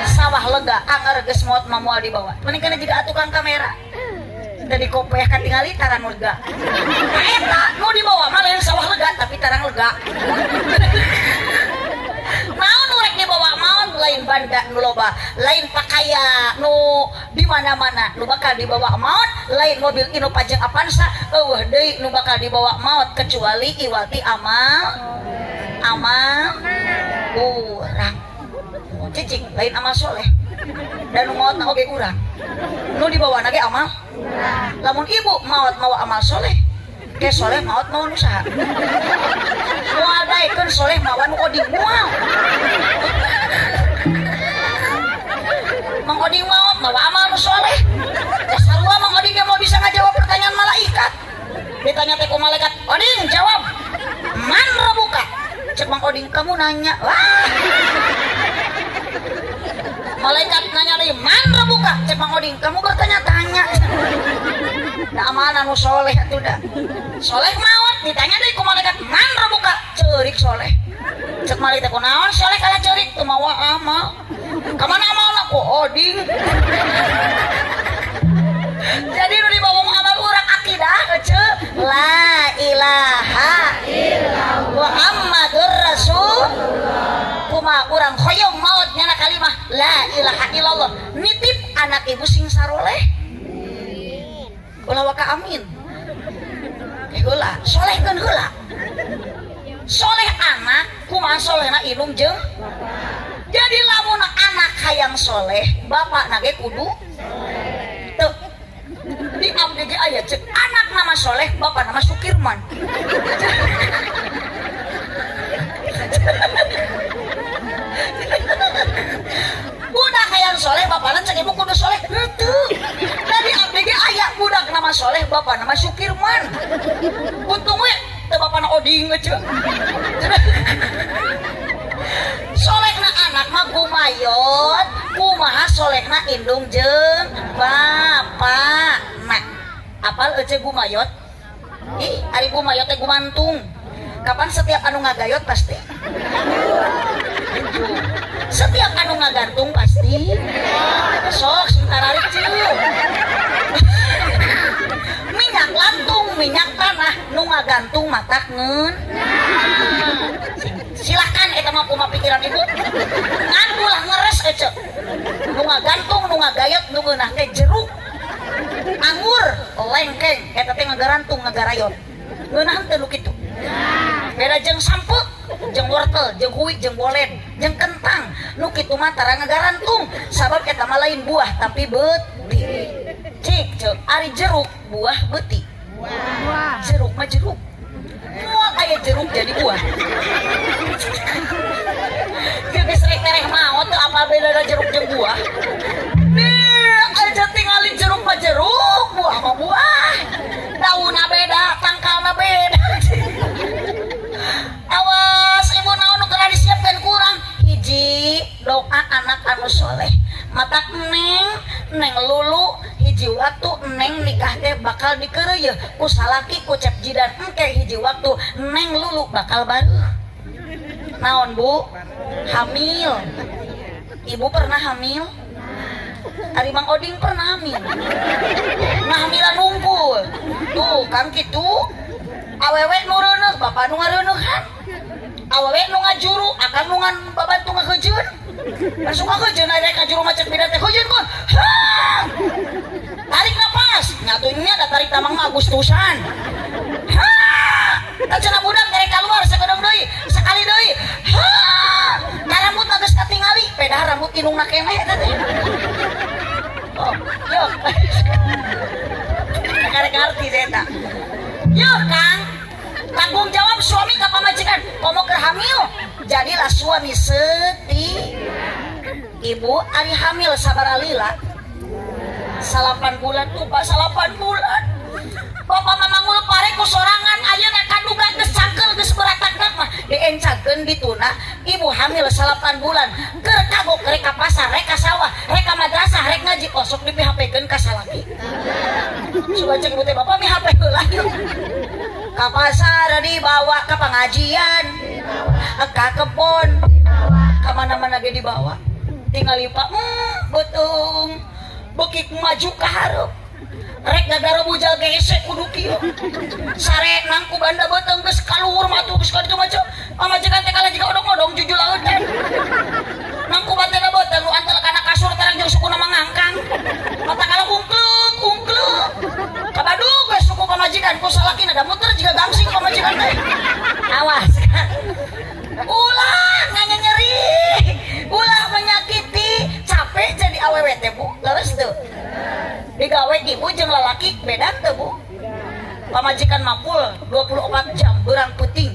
sawah lega anger geus maot mamual dibawa menikah jika tukang kamera dari kopeh kan tingali tarang lega eta nu dibawa mah lain sawah lega tapi tarang lega naon nu rek dibawa maon lain banda nu loba lain pakaya nu di mana-mana nu bakal dibawa maot lain mobil inu pajeng Avanza eueuh deui nu bakal dibawa maot kecuali iwati amal urang cicing lain amal soleh dan nu maot na oge urang nu dibawa nage amal lamun ibu maot mawa amal soleh ke soleh maot mau usaha moal daekeun soleh mawa nu oding moal Mang Oding maot mawa amal nu soleh sarua Mang Oding mau bisa ngajawab pertanyaan malaikat ditanya teh ku malaikat Oding jawab man rabuka cek Mang Oding kamu nanya wah malaikat nanya lagi man rabuka cek Mang Oding kamu bertanya-tanya da amanah nu soleh atuh da soleh maot ditanya deui ku malaikat man rabuka ceurik soleh cek malaikat kunaon soleh kala ceurik teu mawa amal kamana amalna ku Oding jadi nu dibawa amal urang akidah ceu la ilaha illallah Muhammadur Rasulullah kumaha urang hoyong maot nyana kalimah la ilaha illallah nitip anak ibu sing saroleh ulah waka amin heula solehkeun heula soleh anak kumaha solehna indung jeung jadi lamun anak hayang soleh bapakna ge kudu teu di abdi ge aya cek anak nama soleh bapak nama Sukirman budak hayang soleh bapakna cek ibu kudu soleh henteu dari abdi ge aya budak nama soleh bapak nama Sukirman untung we teu bapana Oding cek solehna anak mah gumayot kumaha solehna indung jeung bapak nah apal ece gumayot ih ari gumayot teh gumantung kapan setiap anu ngagayot pasti setiap anu ngagantung pasti sok sebentar ari cium minyak lantung minyak tanah nu ngagantung matak ngeun silakan eta mah kumaha pikiran ibu ngan ulah ngeres ece nu ngagantung nu ngagayot nu geunah teh jeruk anggur lengkeng eta teh ngagarantung ngagarayot ngeunahan teh nu kitu beda jeung sampe jeung wortel jeung huwi jeung bolen jeung kentang nu kitu mah tara ngagarantung sabab eta mah lain buah tapi beuti cik ceuk ari jeruk buah beuti jeruk mah jeruk moal aya jeruk jadi buah geus rek tereh maot teu apa bedana jeruk jeung buah aja tinggalin jeruk mah jeruk buah mah buah daunna beda tangkalna beda awas ibu naon nu keur disiapkeun kurang hiji doa anak anu soleh matak neng lulu hiji waktu neng nikah teh bakal dikeureuy ku salaki ku cep jidan engke hiji waktu neng lulu bakal baruh naon bu hamil ibu pernah hamil Ari Mang Oding pernah hamil. Nah hamilan nungkul. Tuh kang kitu. Awewe nu reuneuk, bapak nu ngareuneuh kan. Awewe nu ngajuru, akan nu ngan babantu ngakejeun. Langsung ngakejeun aya ka juru macet bida teh kejeun kun. Tarik napas, nyatunya da tarik tamang Agustusan. Tacana budak dari keluar sakedeng deui, sekali deui. Rambut geus katingali, pedah rambut indungna keneh teh. Oh, yo. Karek arti eta. Yo, Kang. Tanggung jawab suami ka pamajikan, komo keur hamil. Jadilah suami setia. Ibu ari hamil sabaraha lila? 8 bulan tuh, Pak, 8 bulan. Bapak mamangul pare ku sorangan ayeuna kaduga geus cangkel geus beratak mah diencakeun dituna ibu hamil 8 bulan keur kagok rek ka pasar rek ka sawah rek ka madrasah rek ngaji osok di PHP-keun ka salaki. Coba cek ibu teh bapak mi HP heula yuk. Ka pasar dibawa ka pengajian, ka kebon, ka mana-mana ge dibawa. Tingali Pak betung beuki maju ka hareup. Rek gagara bujal gesek kudu kieu. Sare nangku banda beuteung geus kaluhur mah atuh geus kaditu mah pamajikan teh kala jiga odong-odong jujul laut teh. Nangku banda beuteung nu antel kana kasur terang jeung sukuna mangangkang. Mata kala ungkluk. Kabadug geus suku pamajikan ku salakina da muter jiga gangsing pamajikan teh. Awas. Ulah nyeri. Ulah menyakiti, capek jadi awewe teh Bu. Leres tuh. Digawe ibu jeung lalaki beda teu Bu. Pamajikan mapul 24 jam beurang puting,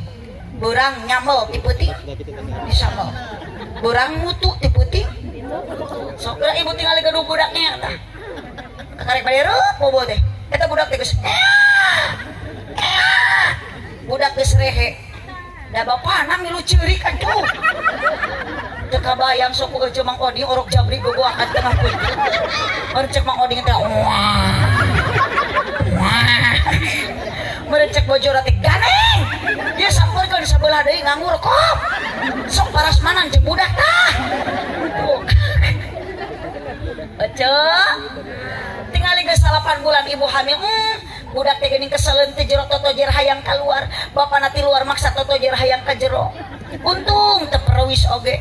beurang nyamel ti puting disamel, beurang mutu ti puting. Sok ibu tinggal gaduh budaknya tah karek badereup bobo teh eta budak teh geus budak geus rehe da bapana milu ceurik atuh teu kabayang sok eueuh Mang Oding orok jabri gogoakan tengah puting. Merecek Mang Oding teh merecek bojor teh ganeng dia sampeurkeun sabelah deui nganggur kop sok parasmanan jeung budak tah Ece tingali geus 8 bulan ibu hamil budak teh geuning keseleun teh jero totojer hayang keluar bapana ti luar maksa totojer hayang ka jero untung teu perewis oge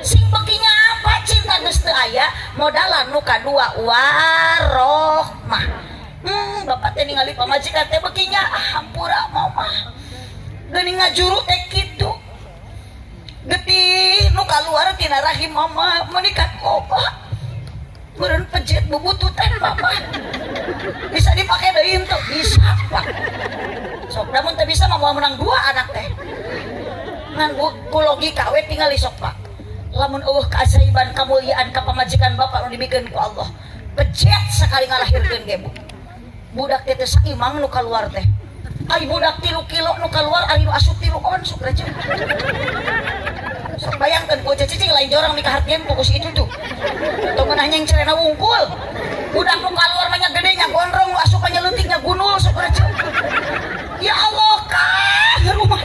sing bekinya apa cinta geus teu aya modalan nu kadua warohmah. Bapak teh ningali pamajikan teh bekinya hampura mama geuning ngajuru teh kitu getih nu kaluar tina rahim mama meunikat loba meureun pejet bubututan mama bisa dipake deui henteu bisa Pak sok lamun teu bisa mah moal menang 2 anak teh ngan ku logika we tingali sok Pak lamun eueuh keajaiban kamuliaan ka pamajikan bapak nu dibikeun ku Allah pejet sakali ngalahirkeun ge Bu. Budak teh saimang nu kaluar teh ai budak 3 kilo nu kaluar ari nu asup 3 on sok rece sok bayangkeun ku cicing lain jorang mikahartieun ku si itu tuh tong meunah nyeng cerena wungkul budak nu kaluar mah nya gede nya gondrong nu asup nya leutik nya gunul sok rece ya Allah kah rumah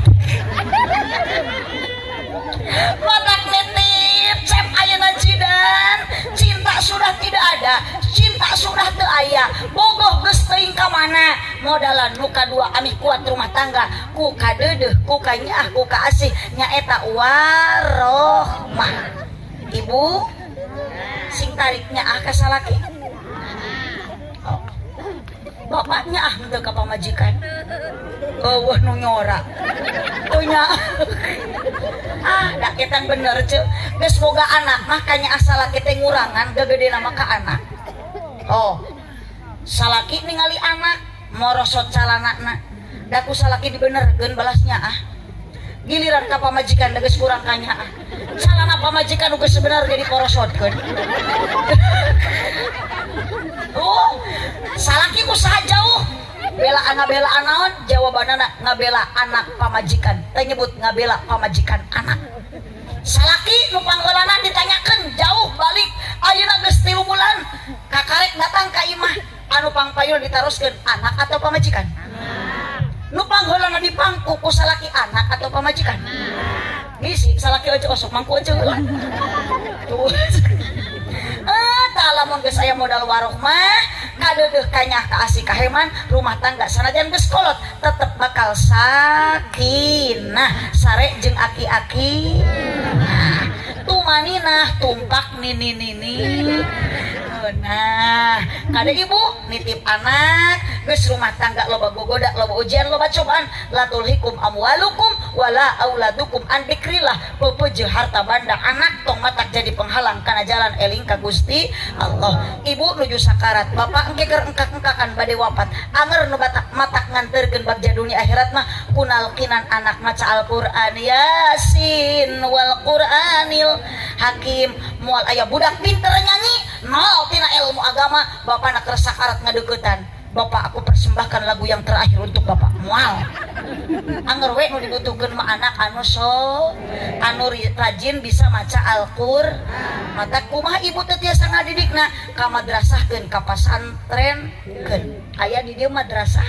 matak netip cep ayeuna jidan cinta sudah tidak ada cinta sudah teu aya bogoh geus teuing ka mana modalan nu kadua ami kuat rumah tangga ku kadeudeuh ku kanyaah ku kaasih nyaeta warohmah. Ibu sing tariknya ka salaki bapaknya henteu ka pamajikan eueuh nu nyora teu nya da ketan bener ceuk geus boga anak mah kanya salaki teh ngurangan gagedena mah ka anak. Oh salaki ningali anak morosot calanana da ku salaki dibenerkeun balasnya giliran ka pamajikan da geus kurang kanya calana pamajikan nu geus bener ge diporosotkeun. Oh salaki usaha jauh bela anaon jawabanana ngabela anak pamajikan teh nyebut ngabela pamajikan anak. Salaki nu panggeulana ditanyakeun jauh balik ayeuna geus 3 bulan kakarek datang ka imah anu pangpayun ditaroskeun anak atau pamajikan nu panggeulana dipangku ku salaki anak atau pamajikan bisi salaki aja osok mangku aja heula tuh lamun geus aya modal waruh mah kadeudeuk kanyah ka asih kaheman rumah tangga sanajan geus kolot tetep bakal sakinah sare jeung aki-aki. Nah, tumaninah tumpak nini. Nah, kada ibu nitip anak geus rumah tangga loba gogoda loba ujian loba cobaan la tulhikum amwalukum wala auladukum an dzikrillah peupeujeuh harta banda anak tong matak jadi penghalang kana jalan eling ka Gusti Allah. Ibu nuju sakarat bapak engke keur engkak-engkakan bade wafat anger nu matak nganterkeun bagja dunia akhirat mah kunalkinan anak maca Al-Qur'an Yasin wal Qur'anil Hakim moal aya budak pinter nyanyi nol tina ilmu agama bapak nak sakarat ngadeuketan bapak aku persembahkan lagu yang terakhir untuk bapak moal anger we nu dibutuhkeun mah anak anu rajin bisa maca Al-Qur'an mata kumaha ibu teh tiasa ngadidikna ka madrasahkeun ka pasantrenkeun aya di dieu madrasah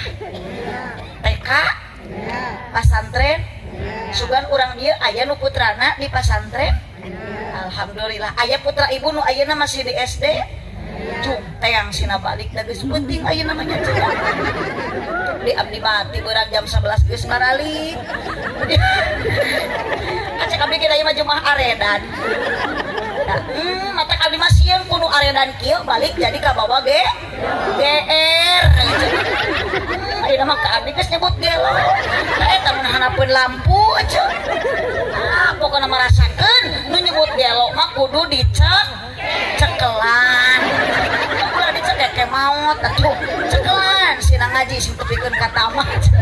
TK pasantren sugan urang dieu aya nu putrana di pasantren. Alhamdulillah aya putra ibu nu ayeuna masih di SD jung teang sina balik da geus penting ayeuna namanya di abdi mati beurang jam 11 geus baralik acek abdi kita ieu mah jemaah aredan mata abdi mah sieun kudu aredan kieu balik jadi ka bawah GR ayeuna mah ka abdi geus nyebut gelo eta mun hanapeun lampu aja pokona marasakeun nu nyebut gelo mah kudu cekelan udah dicek kayak maut atuh cekelan sina ngaji sing tepikeun ka tamat.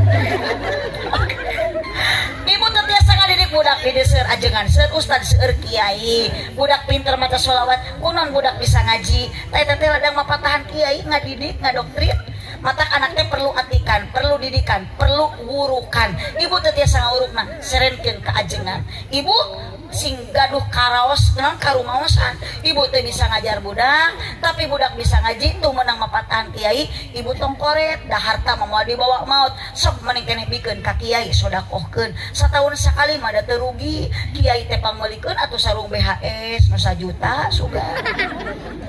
Ibu teh tiasa ngadidik budak di seueur ajengan seueur ustad seueur kiai budak pinter maca sholawat kunon budak bisa ngaji eta teh ladang mapatahan kiai ngadidik ngadoktrin matak anak teh perlu atikan, perlu didikan, perlu wurukan. Ibu teh tiasa ngawurukna serenkeun ka ajengan. Ibu sing gaduh karaos naon karumaosan ibu teh bisa ngajar budak tapi budak bisa ngaji tuh menang mapatahan kiai ibu tong koret da harta mah moal dibawa maut sok mending keneh bikeun ka kiai sodakohkeun satahun sakali mah da teu rugi kiai teh pangmeulikeun atuh sarung BHS nu 1 juta suga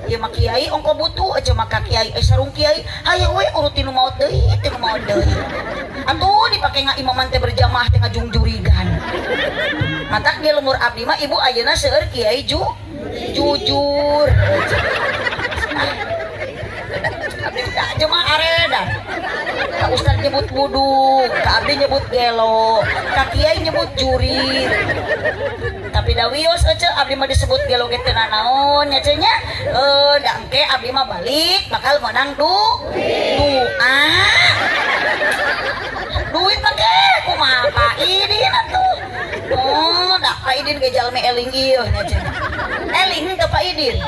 ieu mah kiai ongko butuh aja mah ka kiai sarung kiai hayu we urutin nu maot deui atuh dipake ngaimaman teh berjamaah teh ngajungjurigan matak dia lumur abdi mah ibu ayeuna seueur kiai jujur abdi aja mah aredan ka ustad nyebut wudu ka abdi nyebut gelo ka kiai nyebut juri tapi da wios aja abdi mah disebut gelo ge teu naon nya cenah da engke abdi mah balik bakal menang duit pake kumaha Pak Idin atuh dak Pak Idin ge jalmi eling ieu nya cenah eling teh Pak Idin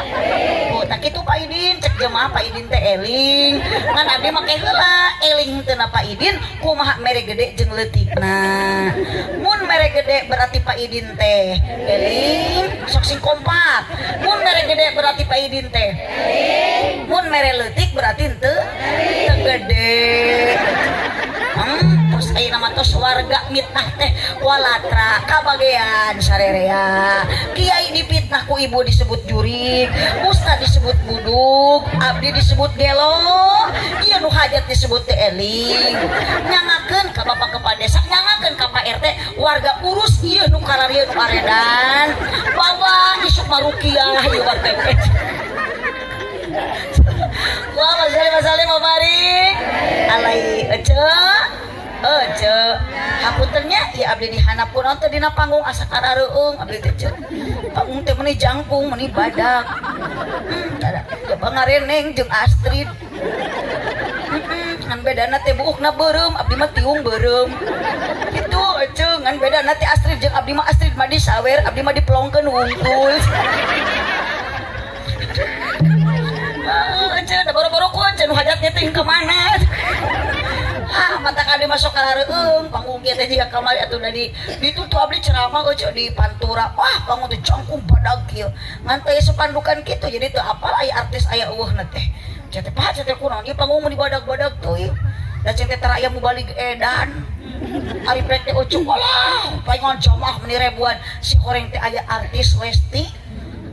tak kitu Pak Idin cek jemaah Pak Idin teh eling ngan abdi make heula eling teu na Pak Idin kumaha mere gede jeung leutikna mun mere gede berarti Pak Idin teh eling sok sing kompak mun mere gede berarti Pak Idin teh eling mun mere leutik berarti teu gede terus ayeuna mah tos warga mitnah teh walatra kabagean sarerea kiai dipitnah ku ibu disebut jurig ustad disebut buduk abdi disebut gelo ieu nu hajat disebut teh eling nyangakeun ka bapak kepala desa nyangakeun ka Pak RT warga urus ieu nu kararieu nu aredan bawa isuk marukiah ieu warga Wa masalim mabarik alai hapuntennya ya abdi dihanapun teh dina panggung asa karareueung abdi teh panggung teh meuni jangkung meuni badak coba ngareneng jeung Astrid ngan bedana teh buukna beureum abdi mah tiung beureum kitu eceung ngan bedana teh Astrid jeung abdi mah Astrid mah disawer abdi mah diplongkeun wungkul da boro-boro ku cenah hajatnya teh ka mana mata kade masuk karareueung panggung kieu teh jiga kamari atuh da ditutup abdi ceramah eueuh di pantura wah panggung teh cangkung badag kieu ngan teh sapandukan kitu jadi teu apal aya artis aya eueuhna teh cenah paha cenah kunaon ieu panggung mun dibadag-badag teuy da cenah teh aya mubalik edan ari prek teh ucuk lah paingon jamaah meni ribuan si goreng teh aya artis Lesti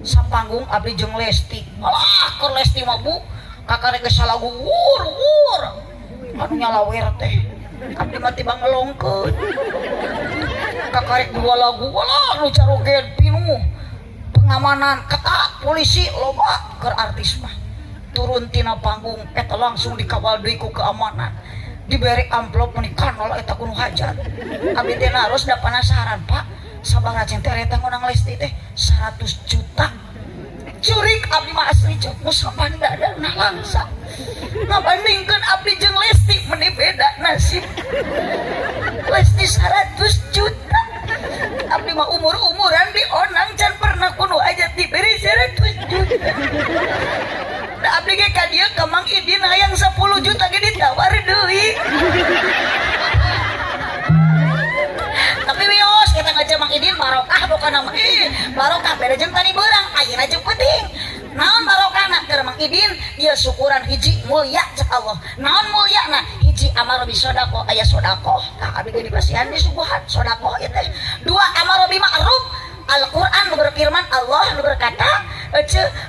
sapanggung abdi jeung Lesti malah ke Lesti mah bu kakare geus salagu wur anu nyalawer teh abdi mah tiba ngelongkeun kakare dua lagu walah nu caroget pinuh pengamanan ketat polisi loba keur artis mah turun tina panggung eta langsung dikawal deui ku keamanan diberi amplop menikah nolak eta kuno hajat abdi teh naros da penasaran pak sabaraha cen teh eta ngonang Lesti teh 100 juta curik abdi mah asli cok musapan dada nah langsa ngabandingkeun abdi jeung Lesti meni beda nasib Lesti 100 juta abdi mah umur-umuran dionang can pernah kuno aja diberi 100 juta da abdi ge ka dieu ka Mang Idin hayang 10 juta ge ditawar deui tapi wios kita ngaca Mang Idin barokah bukan nama barokah beda jeung tani beurang ayeuna jeung penting naon barokahna keur Mang Idin ieu syukuran hiji mulia cek Allah naon mulyana hiji amar bi sodaqah aya sodaqah tah abdi ge dipasihan di subuhan sodaqah ieu teh dua amar bi ma'ruf Al-Quran nu berfirman Allah nu berkata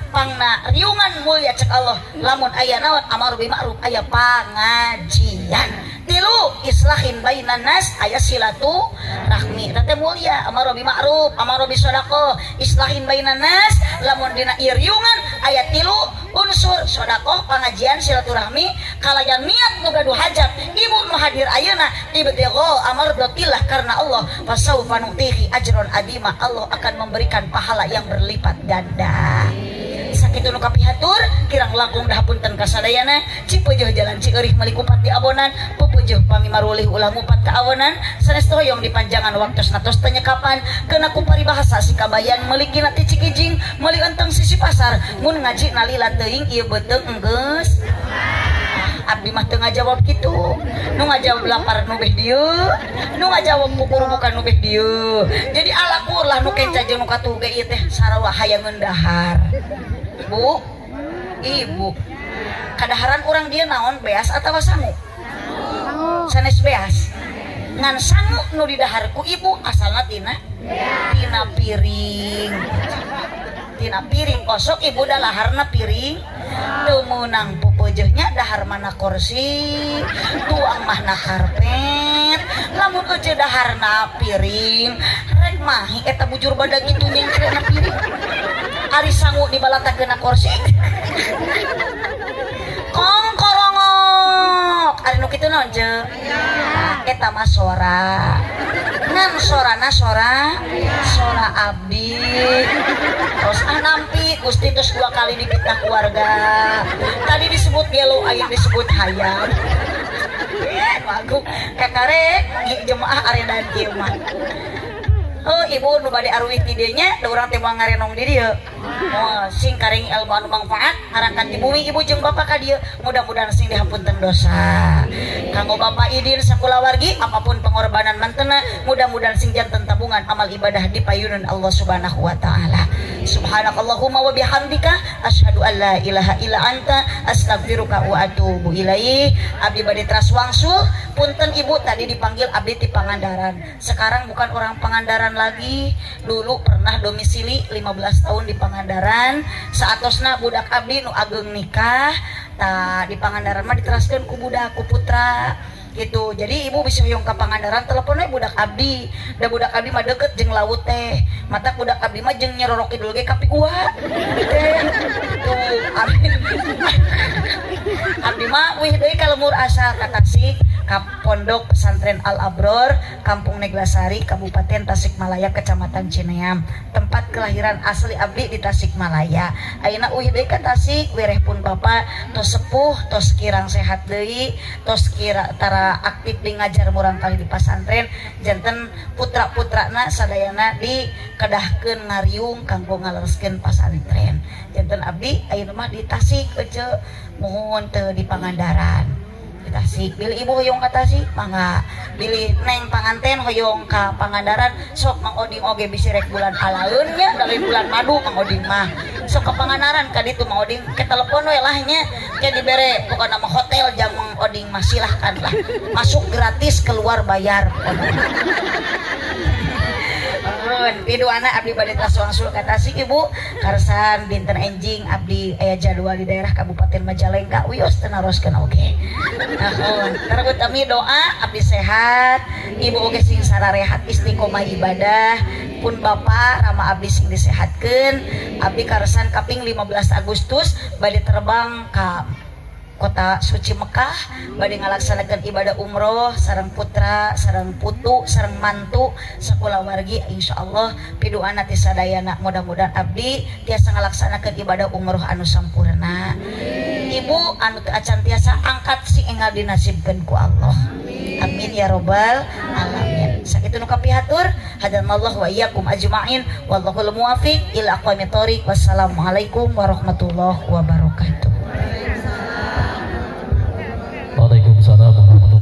pangna riungan mulia cek Allah lamun aya naon amar bi ma'ruf aya pangajian tilu islahin bainan nas aya silatu rahmi teh mulia amar bi ma'ruf amar bi sodaqah islahin bainan nas lamun dina ieu riungan aya tilu unsur sodaqah pangajian silaturahmi kalayan niat nu gaduh hajat ibu nu hadir ayeuna ibtigho amar dotillah karena Allah fasaufa nutihi ajron adima Allah akan memberikan pahala yang berlipat ganda sakitu nu kapihatur kirang langkung dahapunten kasadayana cipeujuh jalan Cieurih meuli kupat di abonan pupujuh pami marulih ulah mupat ka awonan sanes hoyong dipanjangan waktosna tos teu nyekapan keuna ku paribahasa sikabayan meuli kina ti Cikijing meuli enteng sisi pasar mun ngaji nalila teuing ieu beuteung enggeus abdi mah teu ngajawab kitu nu ngajawab lapar nu beh dieu nu ngajawab pukul bukan nu beh dieu jadi alakur lah nu kenca jeung nu katuge ieu teh sarua hayangeun dahar Bu ibu kadaharan urang dia naon beas atawa sangu sanes beas ngan sangu nu didahar ku ibu asalna tina piring kosok ibu da laharna piring teu meunang pupeujeunnya dahar mana kursi tuang mahna karpet lamun eueuh daharna piring rek mahi eta bujur badag kitu nyengkrena piring ari sangu dibalatakeunna kursi kong korongok ari nu kitu naon ceuk eta mah sora ngan sorana sora abdi terus nampi Gusti terus 2 kali dipitnah keluarga tadi disebut gelo aya disebut hayam bagus kakarek jemaah aredan kieu mah oh ibu nu bade arwih ti dieu nya da urang teh moal ngarenong di dieu moal sing karing ilmu anu manfaat harangkan di bumi ibu jeung bapak ka dieu mudah-mudahan sing dihampunten dosa kanggo Bapak Idin sakulawargi apapun pengorbanan mantena mudah-mudahan sing janten tabungan amal ibadah dipayuneun Allah Subhanahu wa taala subhanakallahumma wa bihamdika asyhadu an la ilaha illa anta astaghfiruka wa atubu ilaih abdi bade teras wangsul punten ibu tadi dipanggil abdi ti Pangandaran sekarang bukan orang Pangandaran lagi dulu pernah domisili 15 tahun di Pangandaran saatosna budak abdi nu ageng nikah tah di Pangandaran mah diteraskeun ku budak ku putra gitu jadi ibu bisa hoyong ka Pangandaran telepon we budak abdi da budak abdi mah deket jeung laut teh mata budak abdi mah jeung nyerorok kidul ge ka Pigua teh tuh abdi mah wih deui ka lemur asa ka Tasik ka Pondok Pesantren Al Abror Kampung Neglasari Kabupaten Tasikmalaya Kecamatan Cineam tempat kelahiran asli abdi di Tasikmalaya ayeuna wih deui ka Tasik wereh pun bapak tos sepuh tos kirang sehat deui tos kira tara aktif di ngajar murang kali di pasantren janten putra-putrana sadayana dikedahkeun ngariung kanggo ngalereskeun pasantren janten abdi ayeuna mah di Tasik eueuh mohon teu di Pangandaran di Tasik bilih ibu hoyong ka Tasik mangga bilih neng panganten hoyong ka Pangandaran sok Mang Oding oge bisi rek bulan alaeun nya dari bulan madu Mang Oding mah sok ka Pangandaran ka ditu Mang Oding ke telepon we lah nya ke dibere pokona mah hotel jam Mang Oding mah silahkan lah masuk gratis keluar bayar Nuhun, pidu anak abdi bade taswangsul ka Tasik Ibu. Karsan dinten enjing abdi aya jadwal di daerah Kabupaten Majalengka wios teu naroskeun oge. Nuhun. Terbut kami doa abdi sehat, ibu oge sing sararehat istiqomah ibadah. Pun Bapak rama abdi sing disehatkeun. Abdi karsan kaping 15 Agustus bade terbang ka Kota Suci Mekah bade ngalaksanakeun ibadah umroh sareng putra sareng putu sareng mantu sakulawargi insyaallah pidoana ti sadayana mudah-mudahan abdi tiasa ngalaksanakeun ibadah umroh anu sampurna. Ibu anu acan tiasa angkat sing enggal dinasibkeun ku Allah. Amin ya robbal alamin. Sakitu nu kapihatur hadanallahu wa iyyakum ajmain wallahul muwaffiq ila aqwamit thoriq. Wassalamualaikum warahmatullahi wabarakatuh.